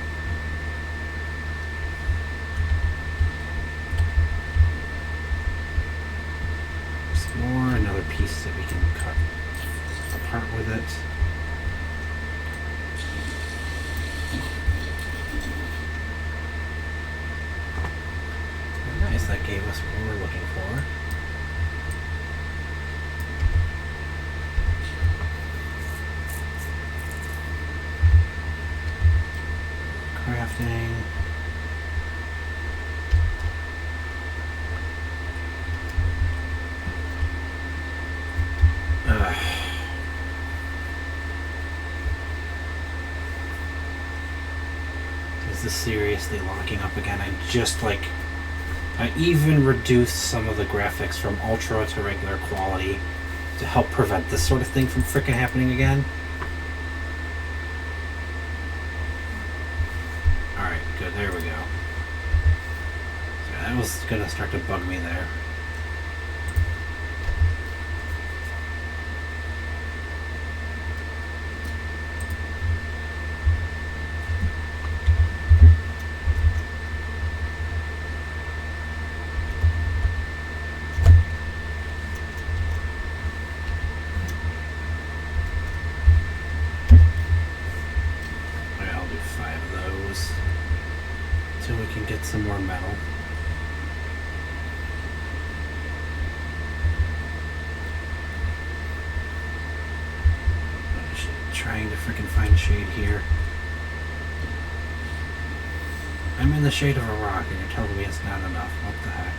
More, another piece that we can cut apart with it. Nice, that gave us what we were looking for. anything. Is this seriously locking up again? I even reduced some of the graphics from ultra to regular quality to help prevent this sort of thing from frickin' happening again. Alright, good, there we go. So that was gonna start to bug me there. Some more metal. I'm trying to freaking find shade here. I'm in the shade of a rock and you're telling me it's not enough. What the heck?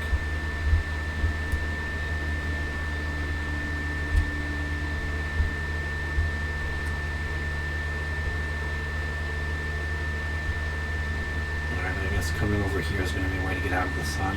Coming over here is going to be a way to get out of the sun.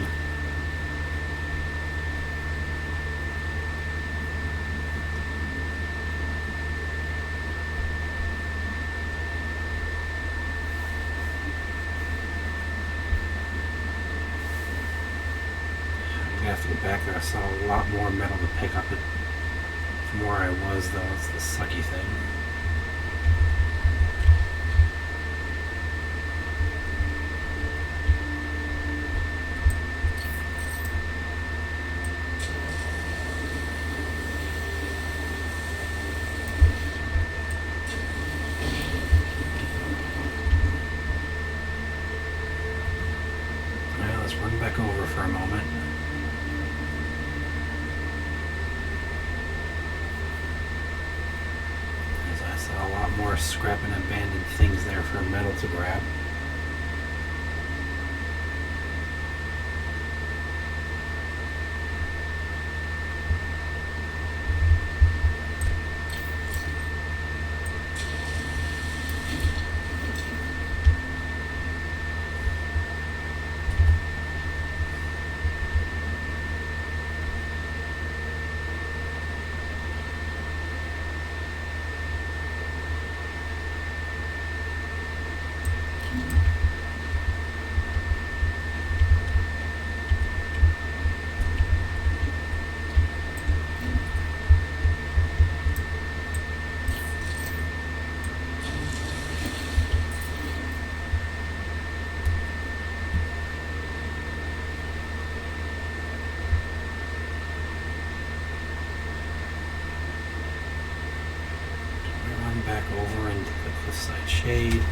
I'm going to have to get back there. I saw a lot more metal to pick up from where I was, though. It's the sucky thing. Back over for a moment. As I saw a lot more scrap and abandoned things there for metal to grab. Back over into the cliffside shade.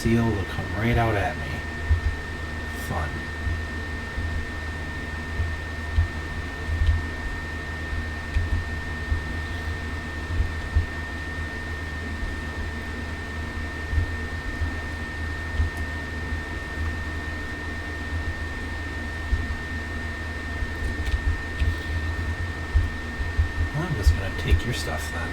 seal will come right out at me. Fun. Well, I'm just gonna take your stuff then.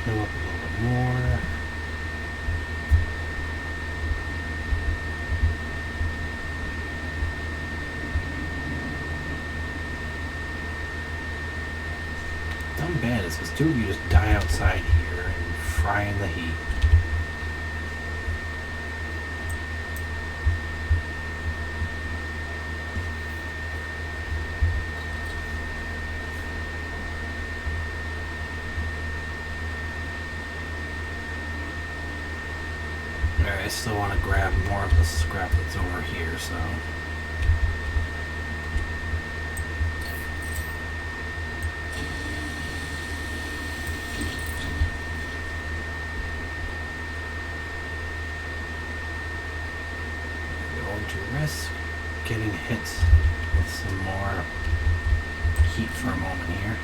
Fill up a little bit more. Dumb bad is because two of you just die outside here and fry in the heat. Alright, I still want to grab more of the scrap that's over here, so. Going to risk getting hit with some more heat for a moment here.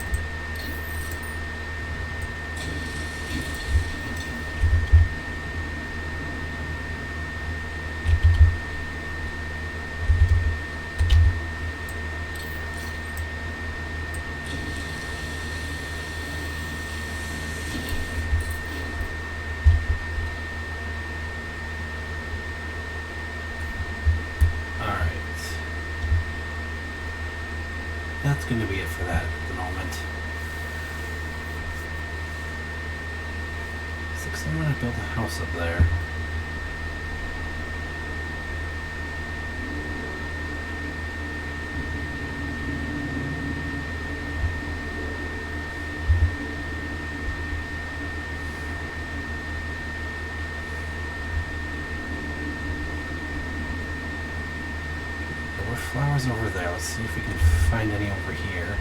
That's going to be it for that at the moment. 6, I want to build a house up there. Flowers over there. Let's see if we can find any over here.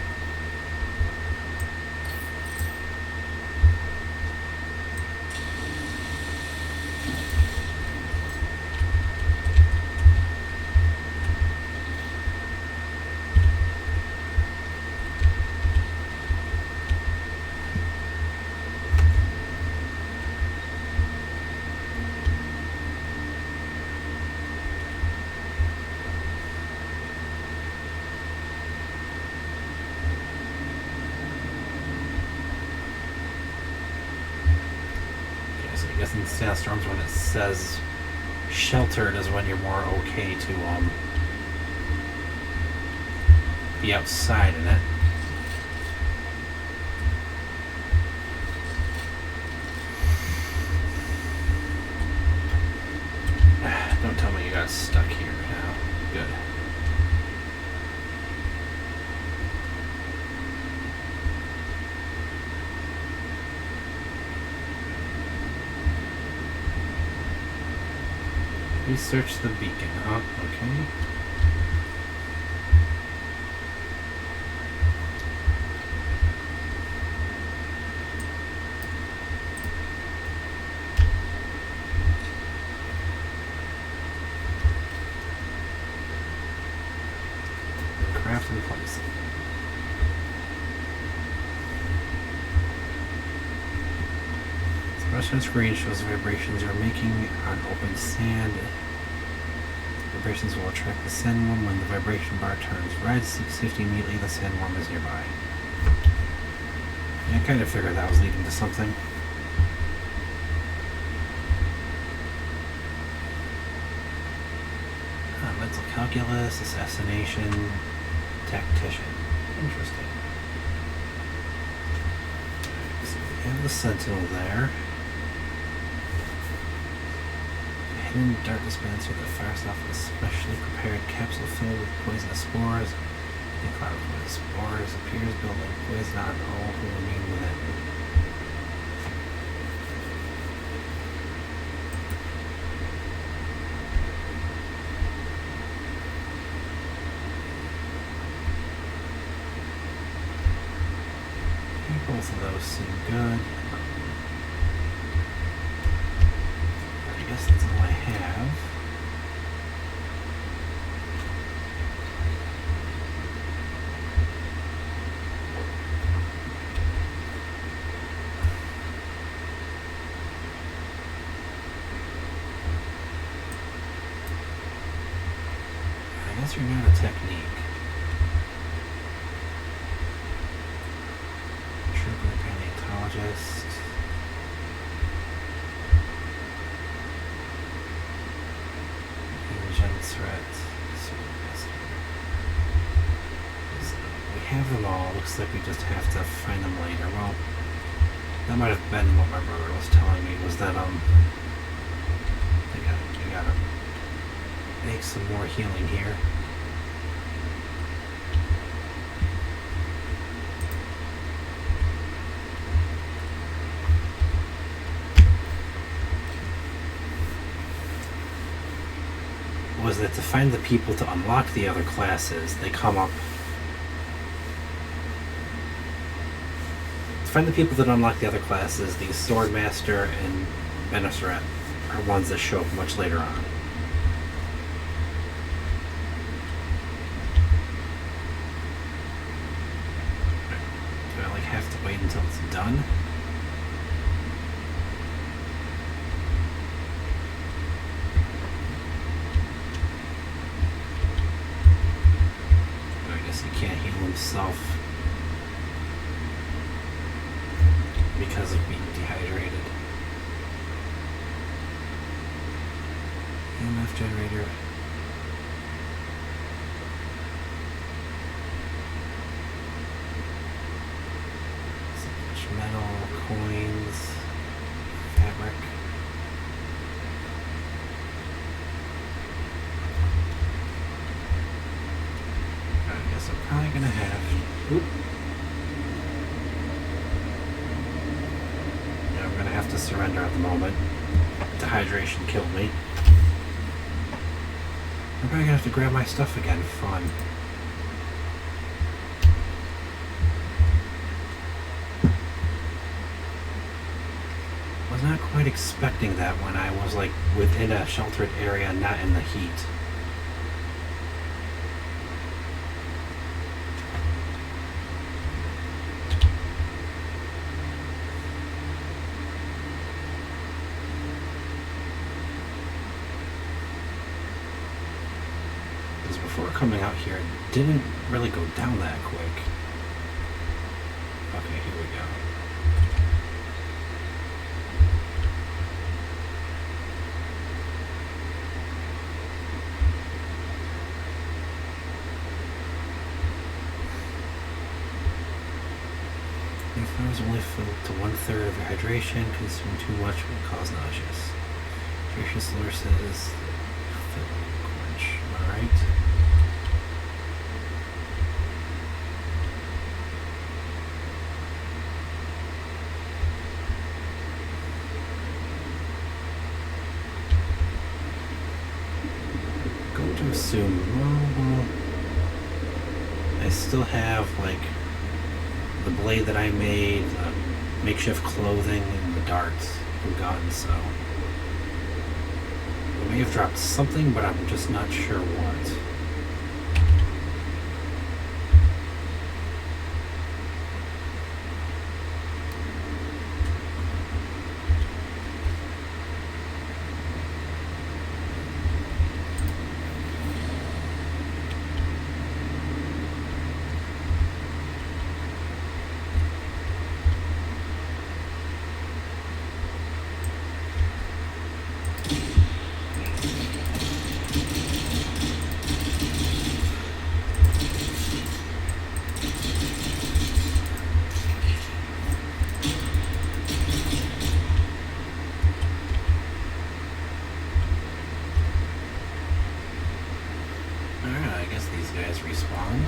I guess in sandstorms, when it says sheltered is when you're more okay to be outside in it. Don't tell me you got stuck here now. Good. Research the beacon, huh? Okay. Craft and place. Expression screen shows vibrations you're making on open sand. Vibrations will attract the sandworm. When the vibration bar turns red, seek safety immediately. The sandworm is nearby. Yeah, I kind of figured that was leading to something. Mental calculus, assassination, tactician. Interesting. So we have the sentinel there. Hidden dark dispenser that fires off a specially prepared capsule filled with poisonous spores. A cloud of poisonous spores appears, building poison on all who remain within. Both of those seem good. I guess that's all I have. I guess you're not a technique. Trooper, paleontologist. Agent threat. We have them all. Looks like we just have to find them later. Well, that might have been what my brother was telling me, was that you gotta make some more healing here. Was that to find the people to unlock the other classes, they come up. To find the people that unlock the other classes, the Swordmaster and Benesret are ones that show up much later on. Do I have to wait until it's done? He can't heal himself because of being dehydrated. EMF generator. So much metal, coins, fabric. I guess I'm probably gonna have. Oop. Yeah, I'm gonna have to surrender at the moment. Dehydration killed me. I'm probably gonna have to grab my stuff again. Fun. Was not quite expecting that when I was like within a sheltered area, not in the heat. Before coming out here, it didn't really go down that quick. Okay, here we go. If I was only filled to 1/3 of your hydration, consuming too much will cause nauseous. Hydration sources, quench. Alright. To assume, well, I still have like the blade that I made, makeshift clothing, and the darts and guns, so I may have dropped something, but I'm just not sure what. Respawn.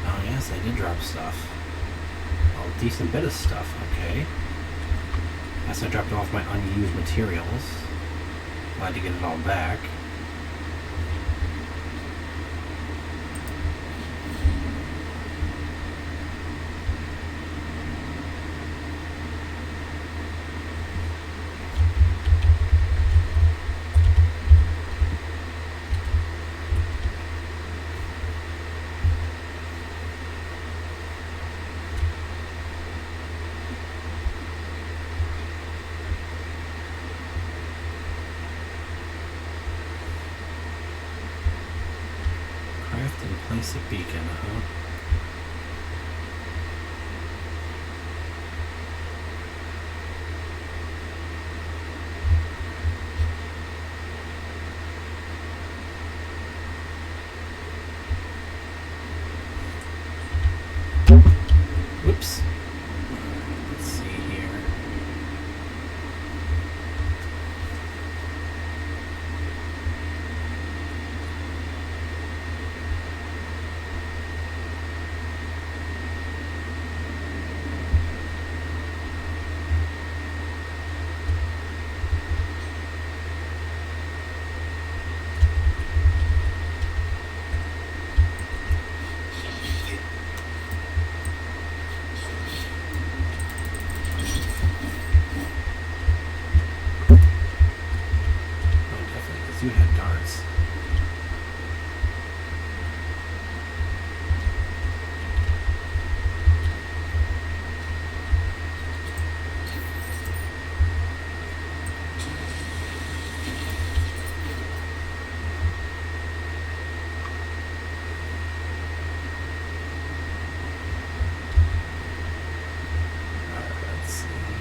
Oh yes, I did drop stuff. A decent bit of stuff, okay. Guess I dropped off my unused materials. Glad to get it all back. Nice beacon, huh? Whoops. Let's see here. You had darts. Let's see here.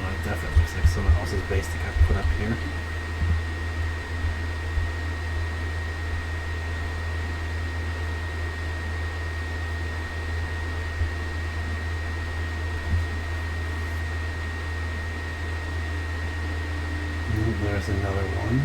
It definitely looks like someone else's base that got put up here. There's another one.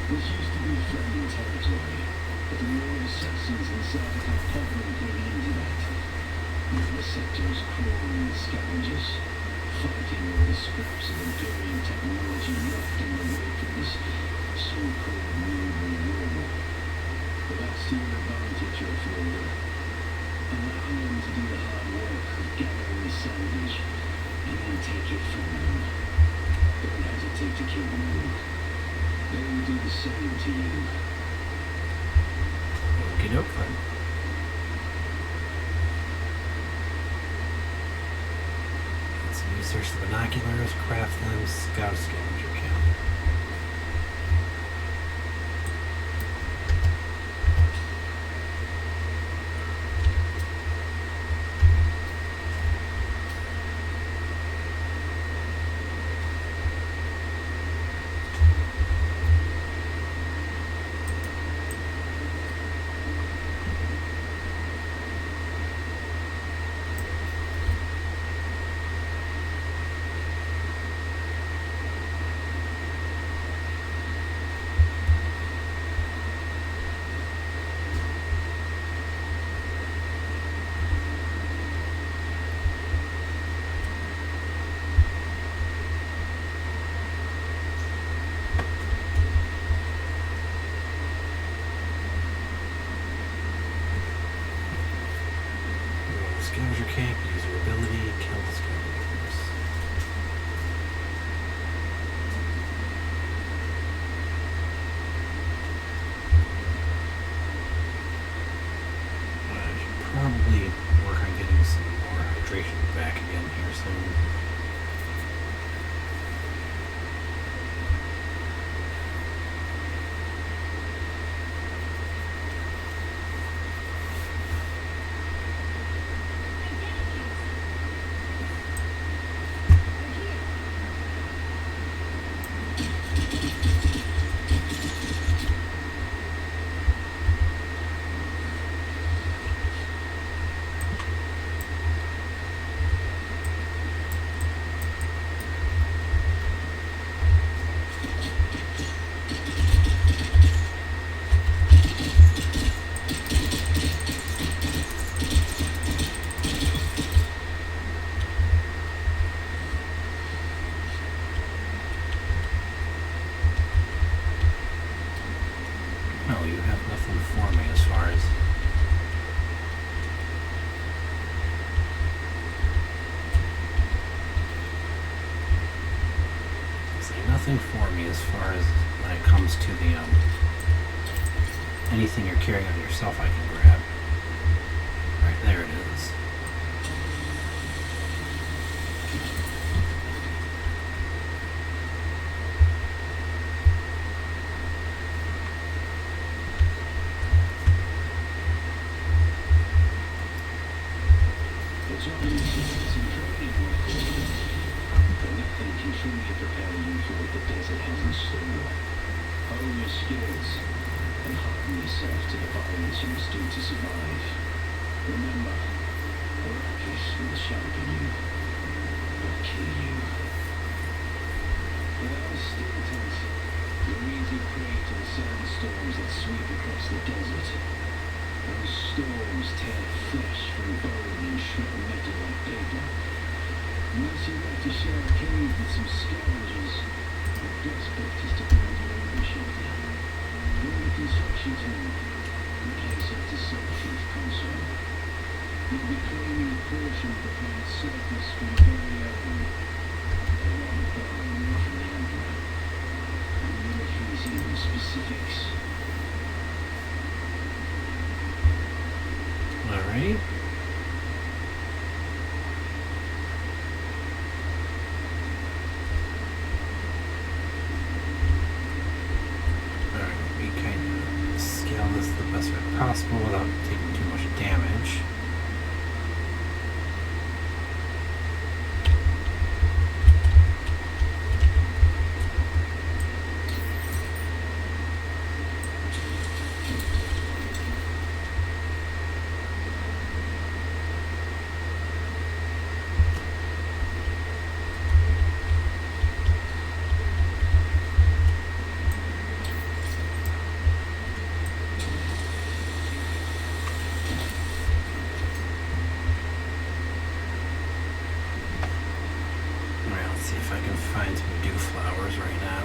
This used to be friendly territory, but the more assassins and Sardaukar pogrom came into that. The sectors crawling with scavengers, fighting over the scraps of Imperial technology left in the wake of this so-called World War. But that's to your advantage, your folder. Allow them to do the hard work of gathering the salvage, and then take it from them. Don't hesitate to kill them all. They will do the same to you. Okie doke then. Let's research the binoculars, craft them, scout a scavenger camp. Scavenger camp, use your ability, kill the scavengers. I should probably work on getting some more hydration back again here soon. nothing for me as far as when it comes to the anything you're carrying on yourself I can grab. Right, there it is. It's obviously some training recorded, but nothing can truly prepare you for what the desert has in store. Hone your skills and harden yourself to the violence you must do to survive. Remember, Arrakis will sharpen you, not kill you. Without a steel tent, you're easy prey to the sandstorms that sweep across the desert. Those storms tear flesh from bone and shred metal like paper. Unless you have to share a cave with some scavengers, your best bet is to build your own shelter. Bring the construction tool and place it to self-proof console. You'll be claiming a portion of the planet's surface for your very own. They won't borrow more from the Emperor. And military zero specifics. Alright. Alright, we kind of scale this the best way possible without taking too much damage. See if I can find some dew flowers right now.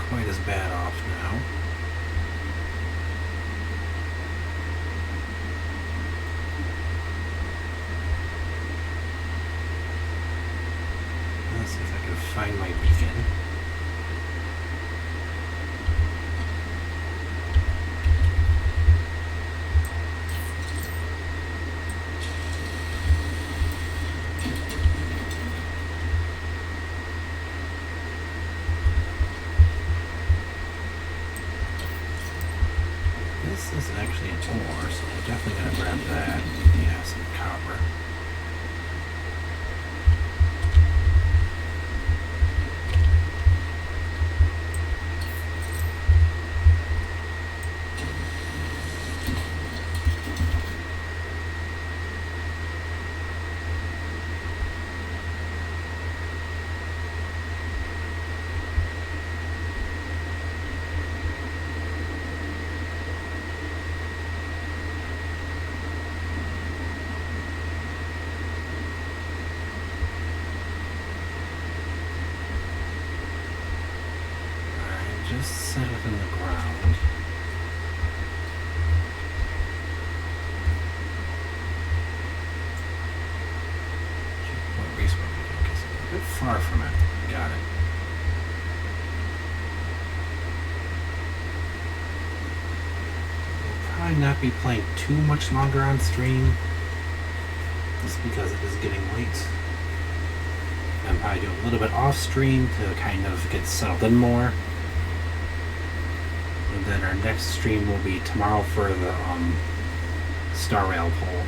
Quite as bad off now. Let's see if I can find my beacon. This is actually an ore, so I'm definitely going to grab that. Yeah, some copper. Just set it in the ground. Checkpoint respawn beacon, because it's a bit far from it. Got it. We'll probably not be playing too much longer on stream, just because it is getting late. I'm probably doing a little bit off stream to kind of get settled in more. And then our next stream will be tomorrow for the Star Rail poll.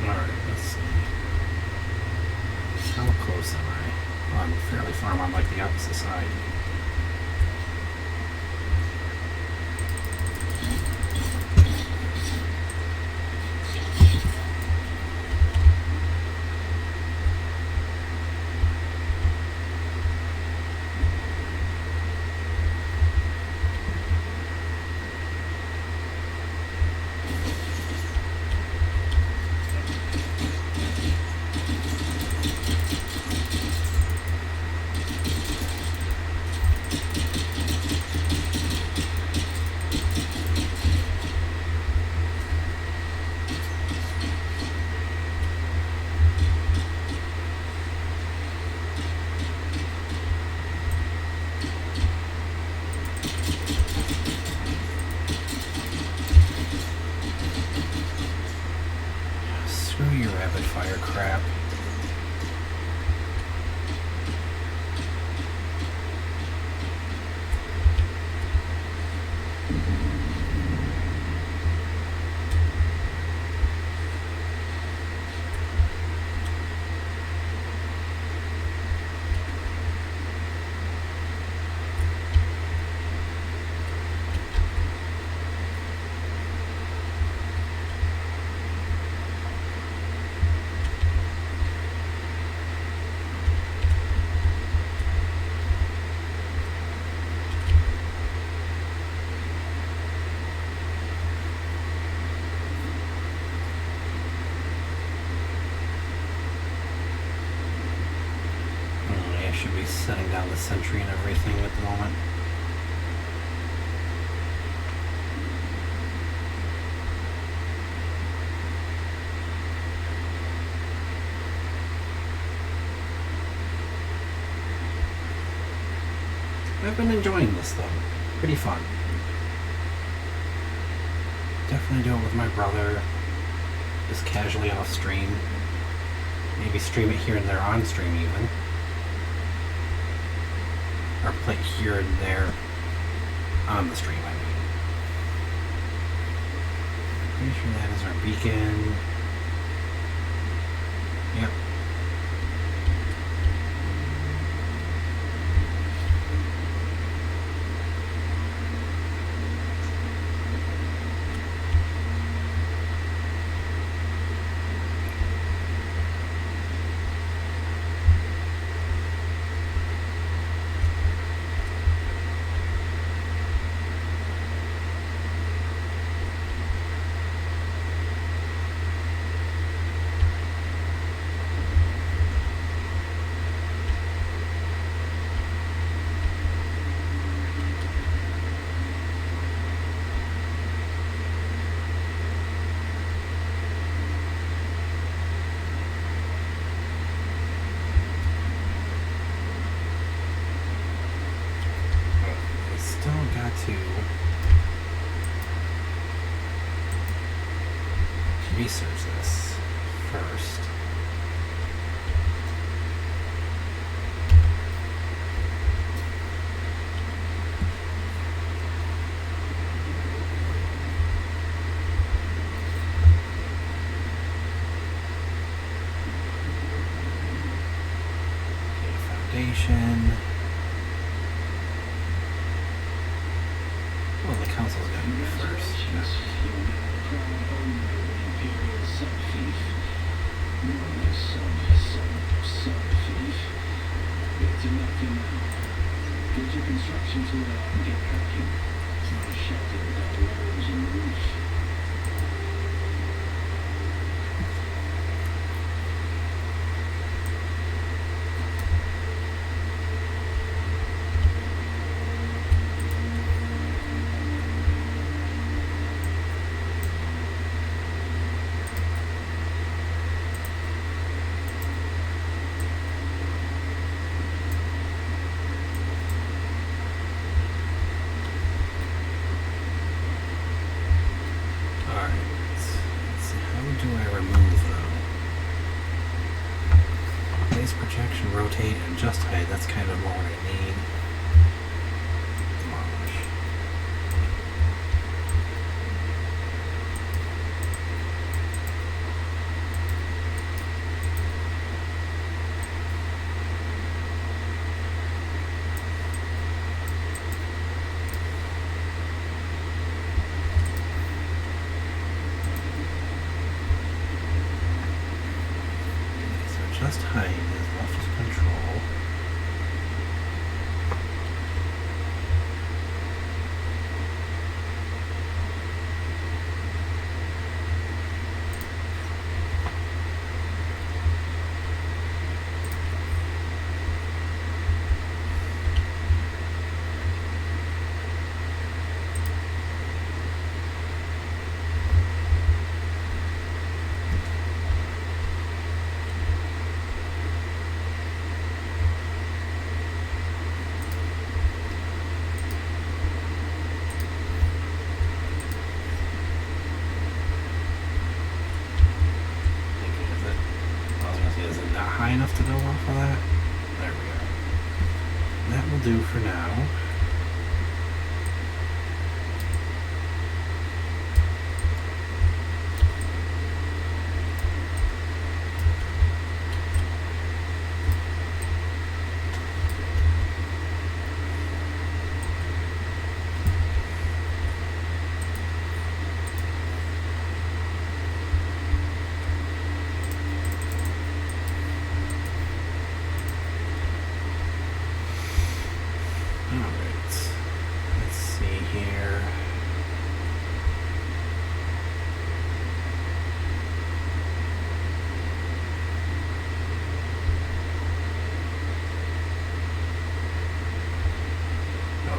Alright, let's see. How close am I? Well, I'm fairly far. I'm on like the opposite side. Screw your rapid fire crap. Should be setting down the sentry and everything at the moment. I've been enjoying this though. Pretty fun. Definitely do it with my brother. Just casually off stream. Maybe stream it here and there on stream even. Or play here and there on the stream, I mean. Pretty sure that is our beacon. Yep. To research this first. Okay, foundation. Well, the council's got to be first. Get your construction tool out and get cracking. It's not a shelter without walls and roof. adjust height is left control. High enough to go off of that? There we go. That will do for now.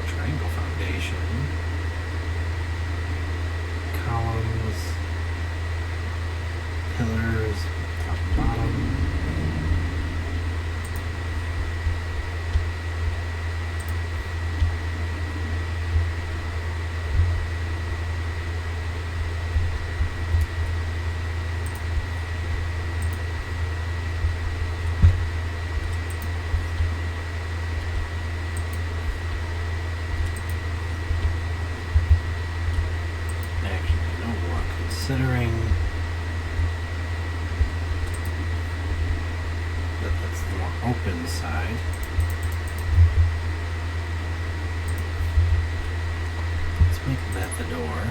Triangle foundation, columns, pillars, top and bottom. Considering that that's the more open side, let's make that the door.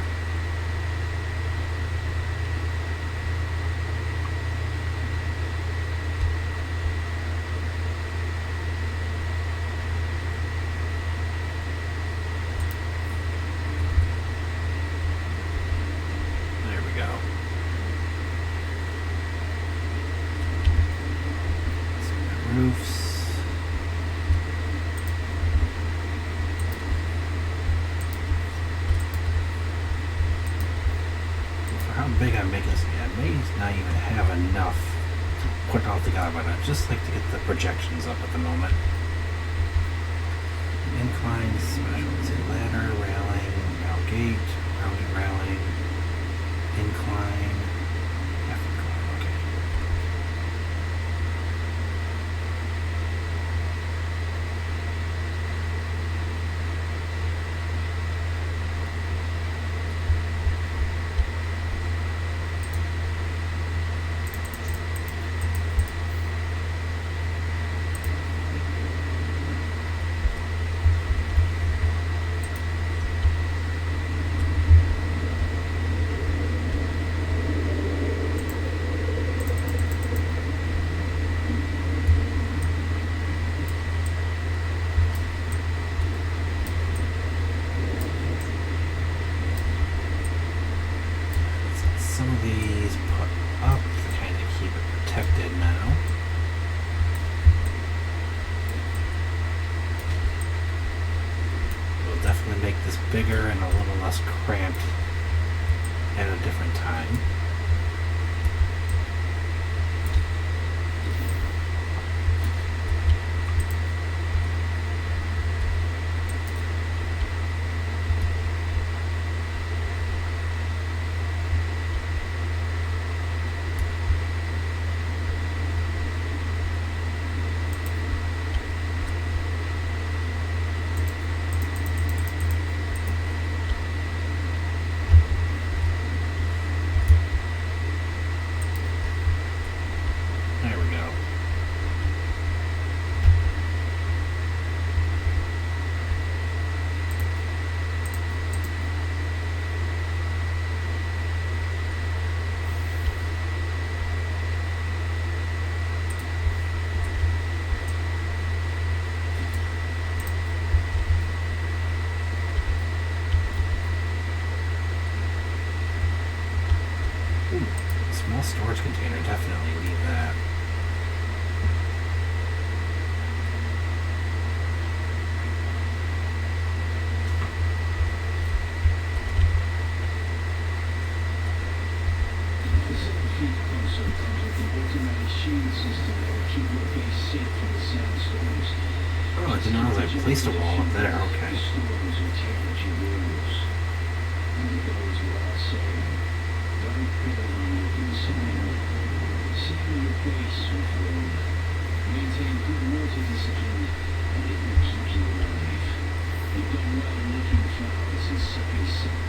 Roofs. For how big I'm making this, I may not even have enough to put it all together, but I'd just like to get the projections up at the moment. Incline, specialty ladder, railing, rail gate, rounded railing, incline, okay. Some of these put up to kind of keep it protected now. We'll definitely make this bigger and a little less cramped at a different time. Small storage container, definitely need that. The 7-feet console comes with an automatic shield system that will keep your base safe from the sandstorms. Oh, I didn't realize I placed a wall up there, okay. The storms will tear at your walls. And it goes without saying, don't build on your inside. Seeing your base with road. Maintain good water discipline, and it will keep you alive. You've done well licking flowers and sucking sap,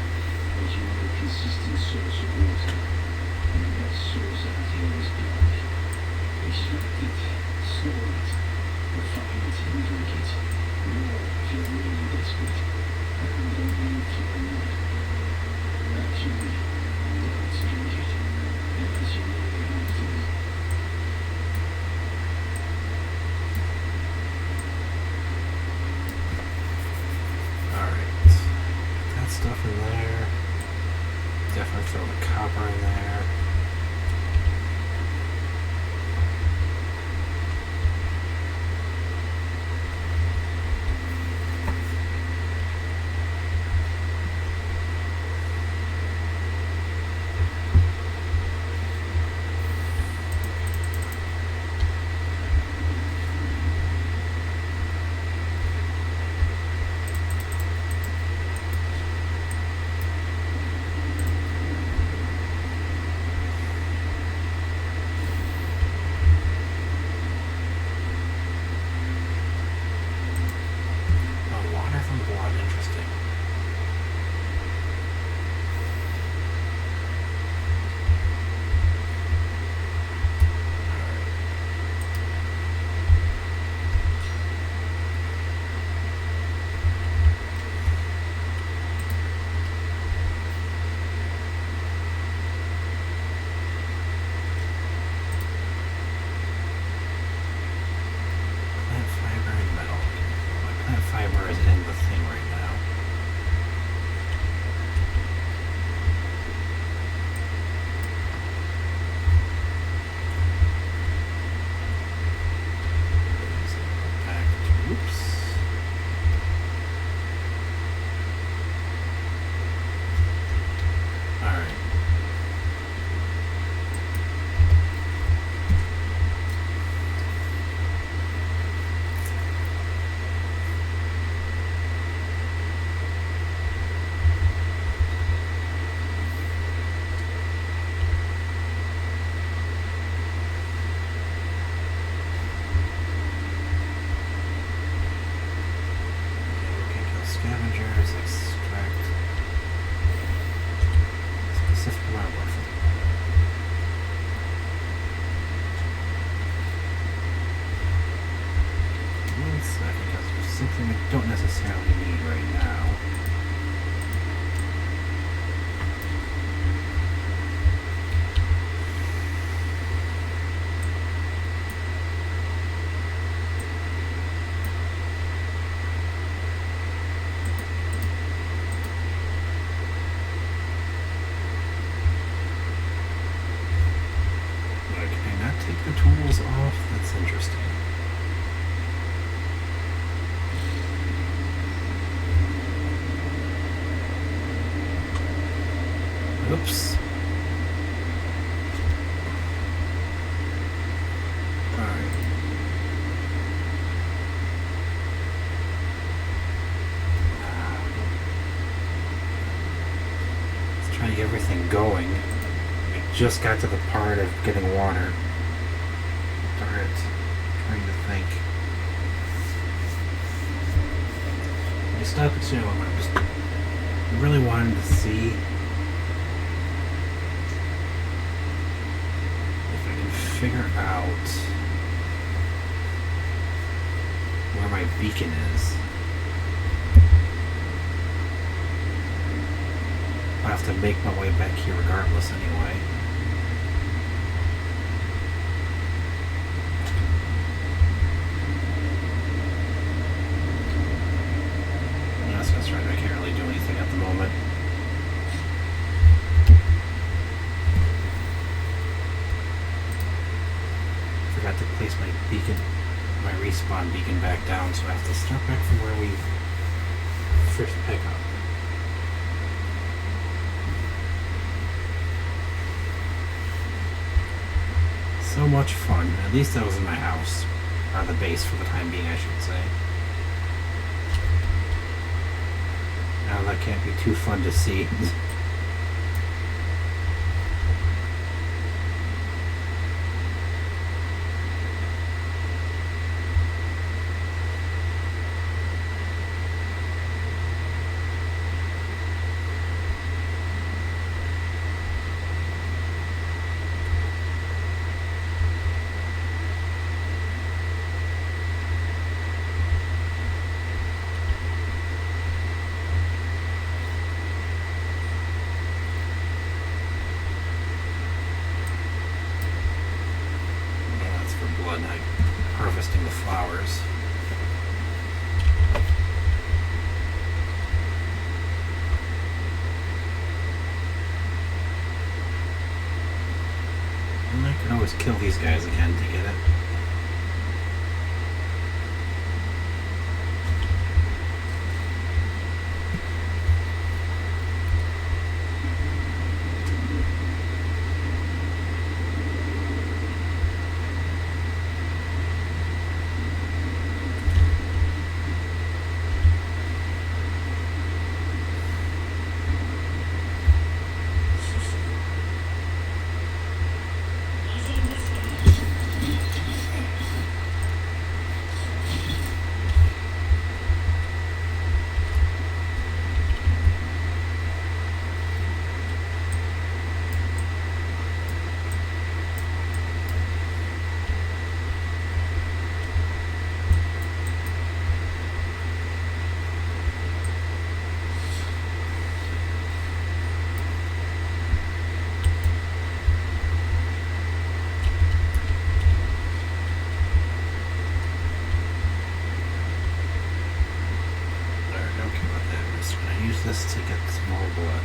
but you want a consistent source of water. And the best source out here is blood. Extract it, store it, refine it, and drink it. More if you're really desperate. And don't need fly mud. Actually, don't drink it, unless you really have to. Alright. That stuff in there. Definitely throw the copper in there. Oh, water from blood, interesting. Plant fiber and metal. My plant fiber is in the thing right now. Oops. Alright. We can kill scavengers, extract specific amount of orphan. One second, because there's something we don't necessarily need right now. Can I not take the tools off? That's interesting. Oops. Alright. Let's try to get everything going. We just got to the part of getting water. Darn it. Trying to think. Let me stop it soon. I'm just really wanted to see if I can figure out where my beacon is. I'll have to make my way back here regardless anyway. That's right, I can't really do anything at the moment. place my beacon, my respawn beacon back down, so I have to start back from where we first pick up. So much fun. At least I was in my house. Or the base for the time being, I should say. Now that can't be too fun to see. Harvesting the flowers. And I could always kill these guys again to get it. This to get some more blood.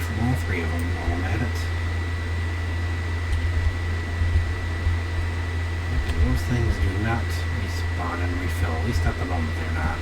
From all three of them while I'm at it. Those things do not respawn and refill, at least at the moment they're not.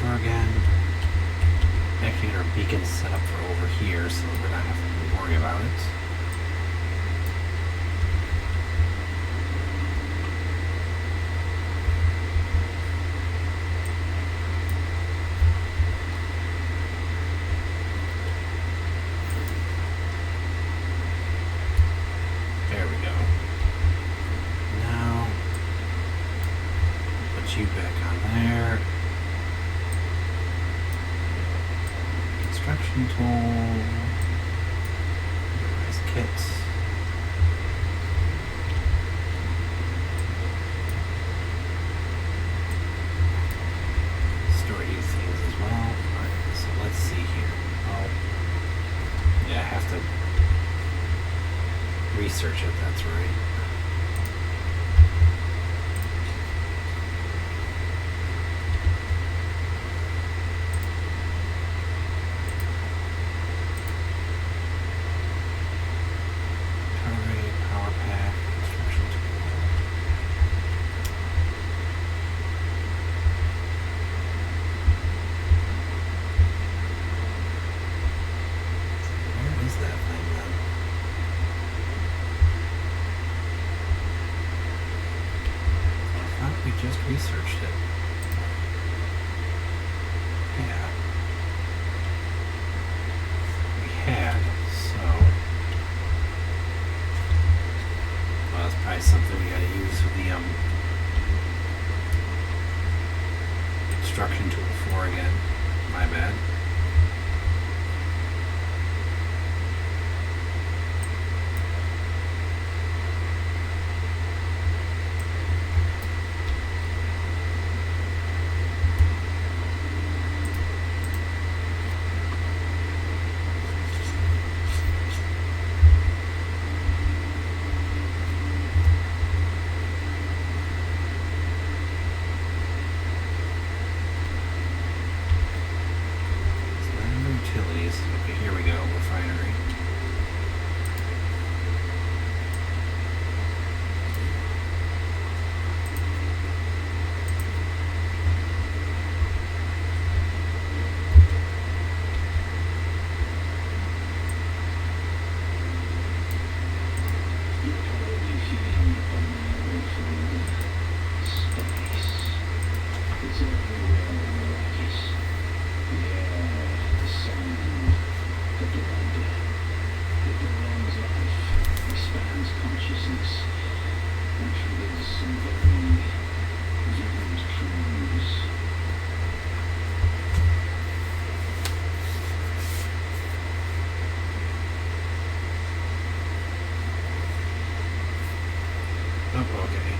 Again. Actually, our beacon's set up for over here, so we're not having to worry about it. There we go. Now, put you back on there. Construction tool, nice kit. Store these things as well. Alright, so let's see. research it, that's right. Power power pack, construction tool. Where is that thing then? I thought we just researched it. Yeah. We had, so. Well, that's probably something we gotta use with the construction tool for again. My bad. Utilities. Okay, here we go. Refinery. You're probably feeling it on the way from space. It's everywhere in the Rockies. The air, the sound, the blood. It prolongs life, expands consciousness, and triggers some very vivid dreams. Oh, okay.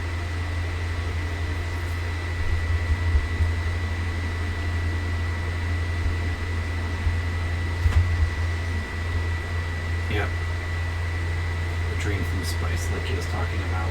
Yep. The dream from space that she was talking about.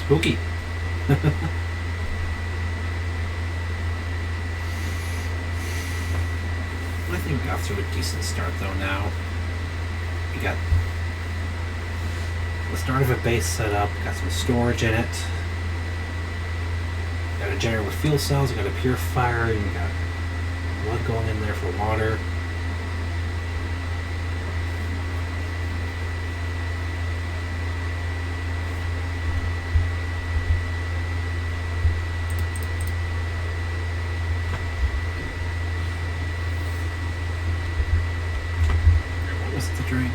Spooky. I think we got through a decent start though now. We got the start of a base set up, got some storage in it. Got a generator with fuel cells, we got a purifier, and we got blood going in there for water. What was the drink?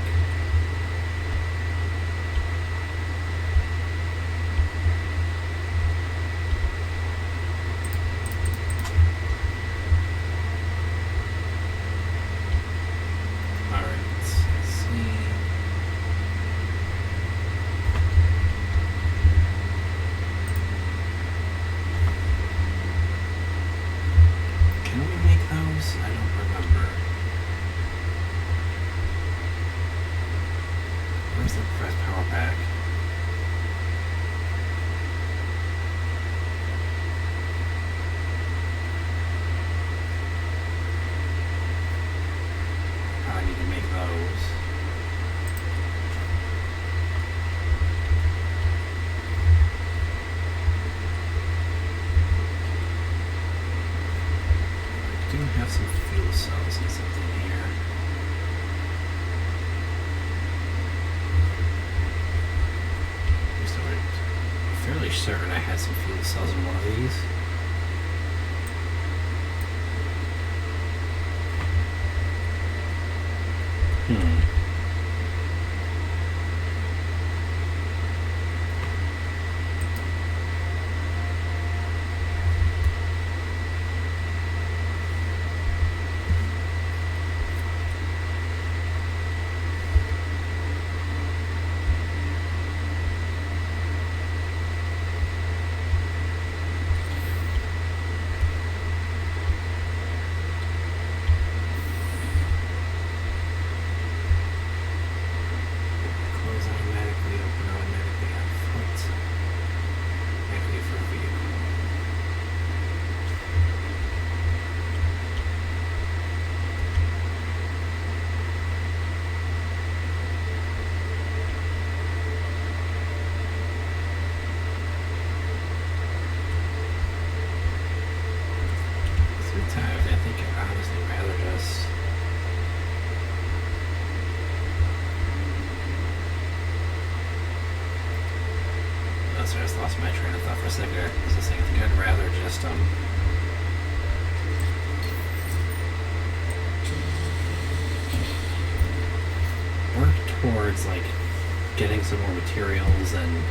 certain I had some fuel cells in one of these. Close automatically, open automatically, have foot. Activate for vehicle. Sometimes I think I'd honestly rather just I just lost my train of thought for a second there. I was just saying, I think I'd rather just work towards like getting some more materials and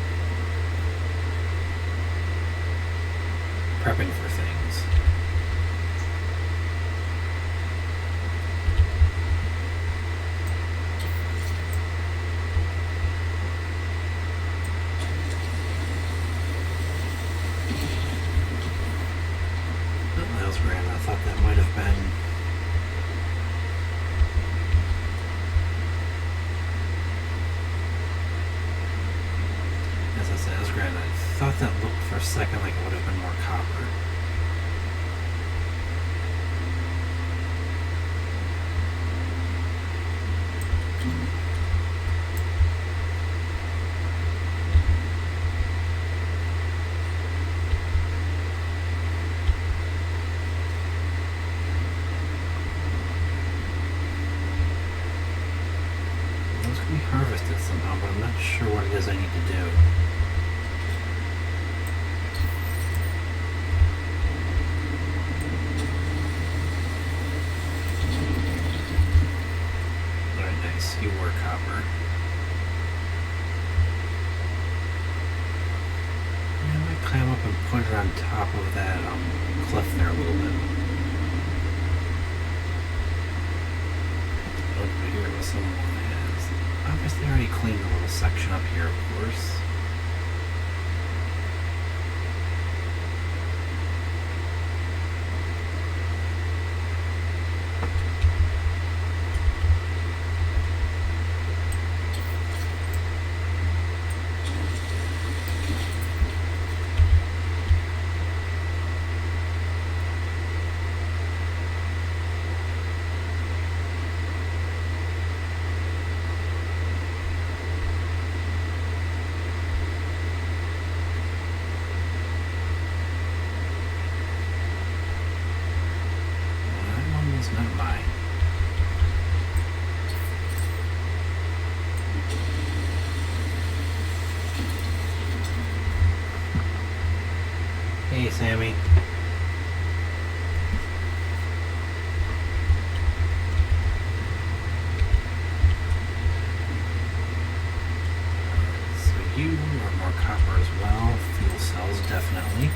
prepping for things. Oh, that was grand. I thought that might have been as I said, it was grand. I thought that looked for a second like it would have been more copper. Those can be harvested somehow, but I'm not sure what it is I need to do. Alright, nice. You were copper. Yeah, I might climb up and put it on top of that cliff there a little bit. Over here was someone has obviously already cleaned a little section up here, of course. That one was not mine. Hey, Sammy. So you are more copper as well. Fuel cells, definitely.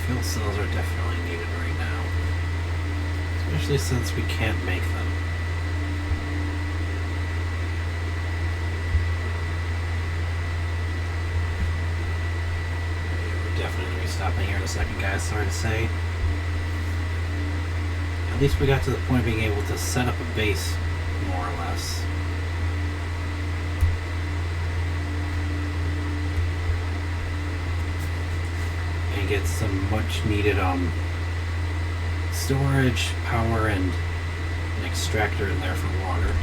Fuel cells are definitely needed right now. especially since we can't make them. We're definitely going to be stopping here in a second, guys, sorry to say. At least we got to the point of being able to set up a base, more or less. And get some much needed storage, power, and an extractor in there for water.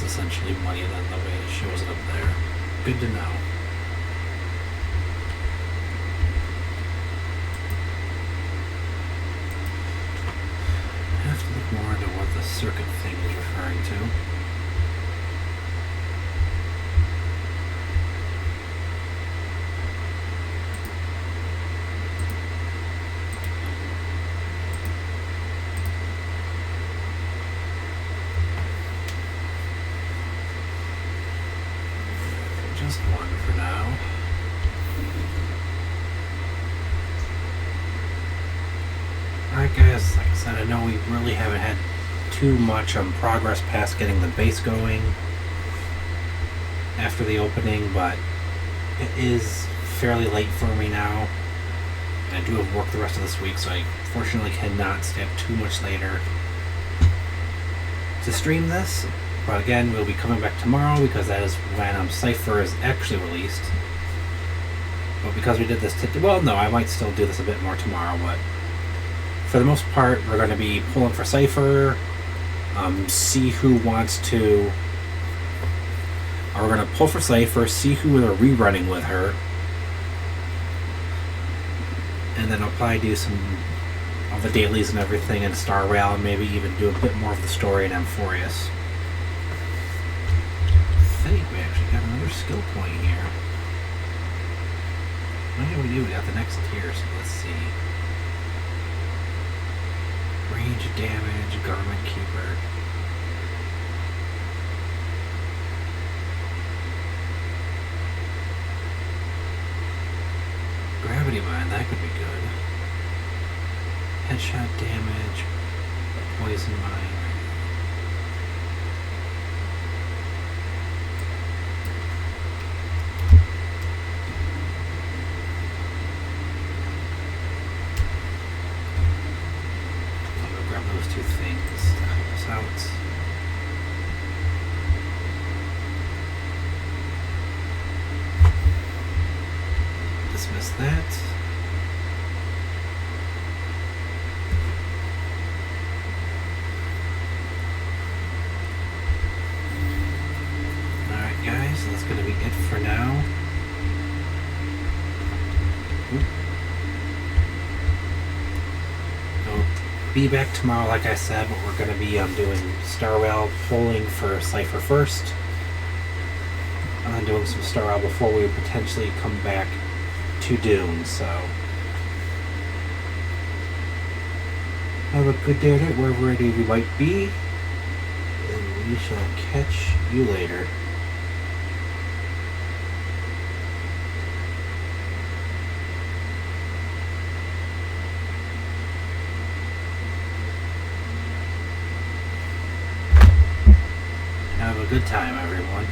Essentially money than the way it shows it up there. Good to know. I have to look more into what the circuit thing is referring to. Just one for now. Alright guys, like I said, I know we really haven't had too much progress past getting the base going after the opening, but it is fairly late for me now. And I do have work the rest of this week, so I fortunately cannot stay up too much later to stream this. But again, we'll be coming back tomorrow because that is when Cypher is actually released. But because we did this today, well, no, I might still do this a bit more tomorrow, but for the most part, we're going to be pulling for Cypher, see who wants to, or we're going to pull for Cypher, see who they're rerunning with her, and then I'll probably do some of the dailies and everything in Star Rail, and maybe even do a bit more of the story in Amphorius. I think we actually got another skill point here. Oh yeah, we do. We got the next tier, so let's see. Range damage, Garment Keeper. Gravity Mine, that could be good. Headshot damage, Poison Mine. Two things to help us out. Dismiss that. Alright guys, so that's going to be it for now. Oop. Nope. be back tomorrow, like I said, but we're going to be doing Star Rail polling for Cypher first. And then doing some Star Rail before we potentially come back to Dune, so... Have a good day or night wherever it is you might be. And we shall catch you later. Have a good time, everyone.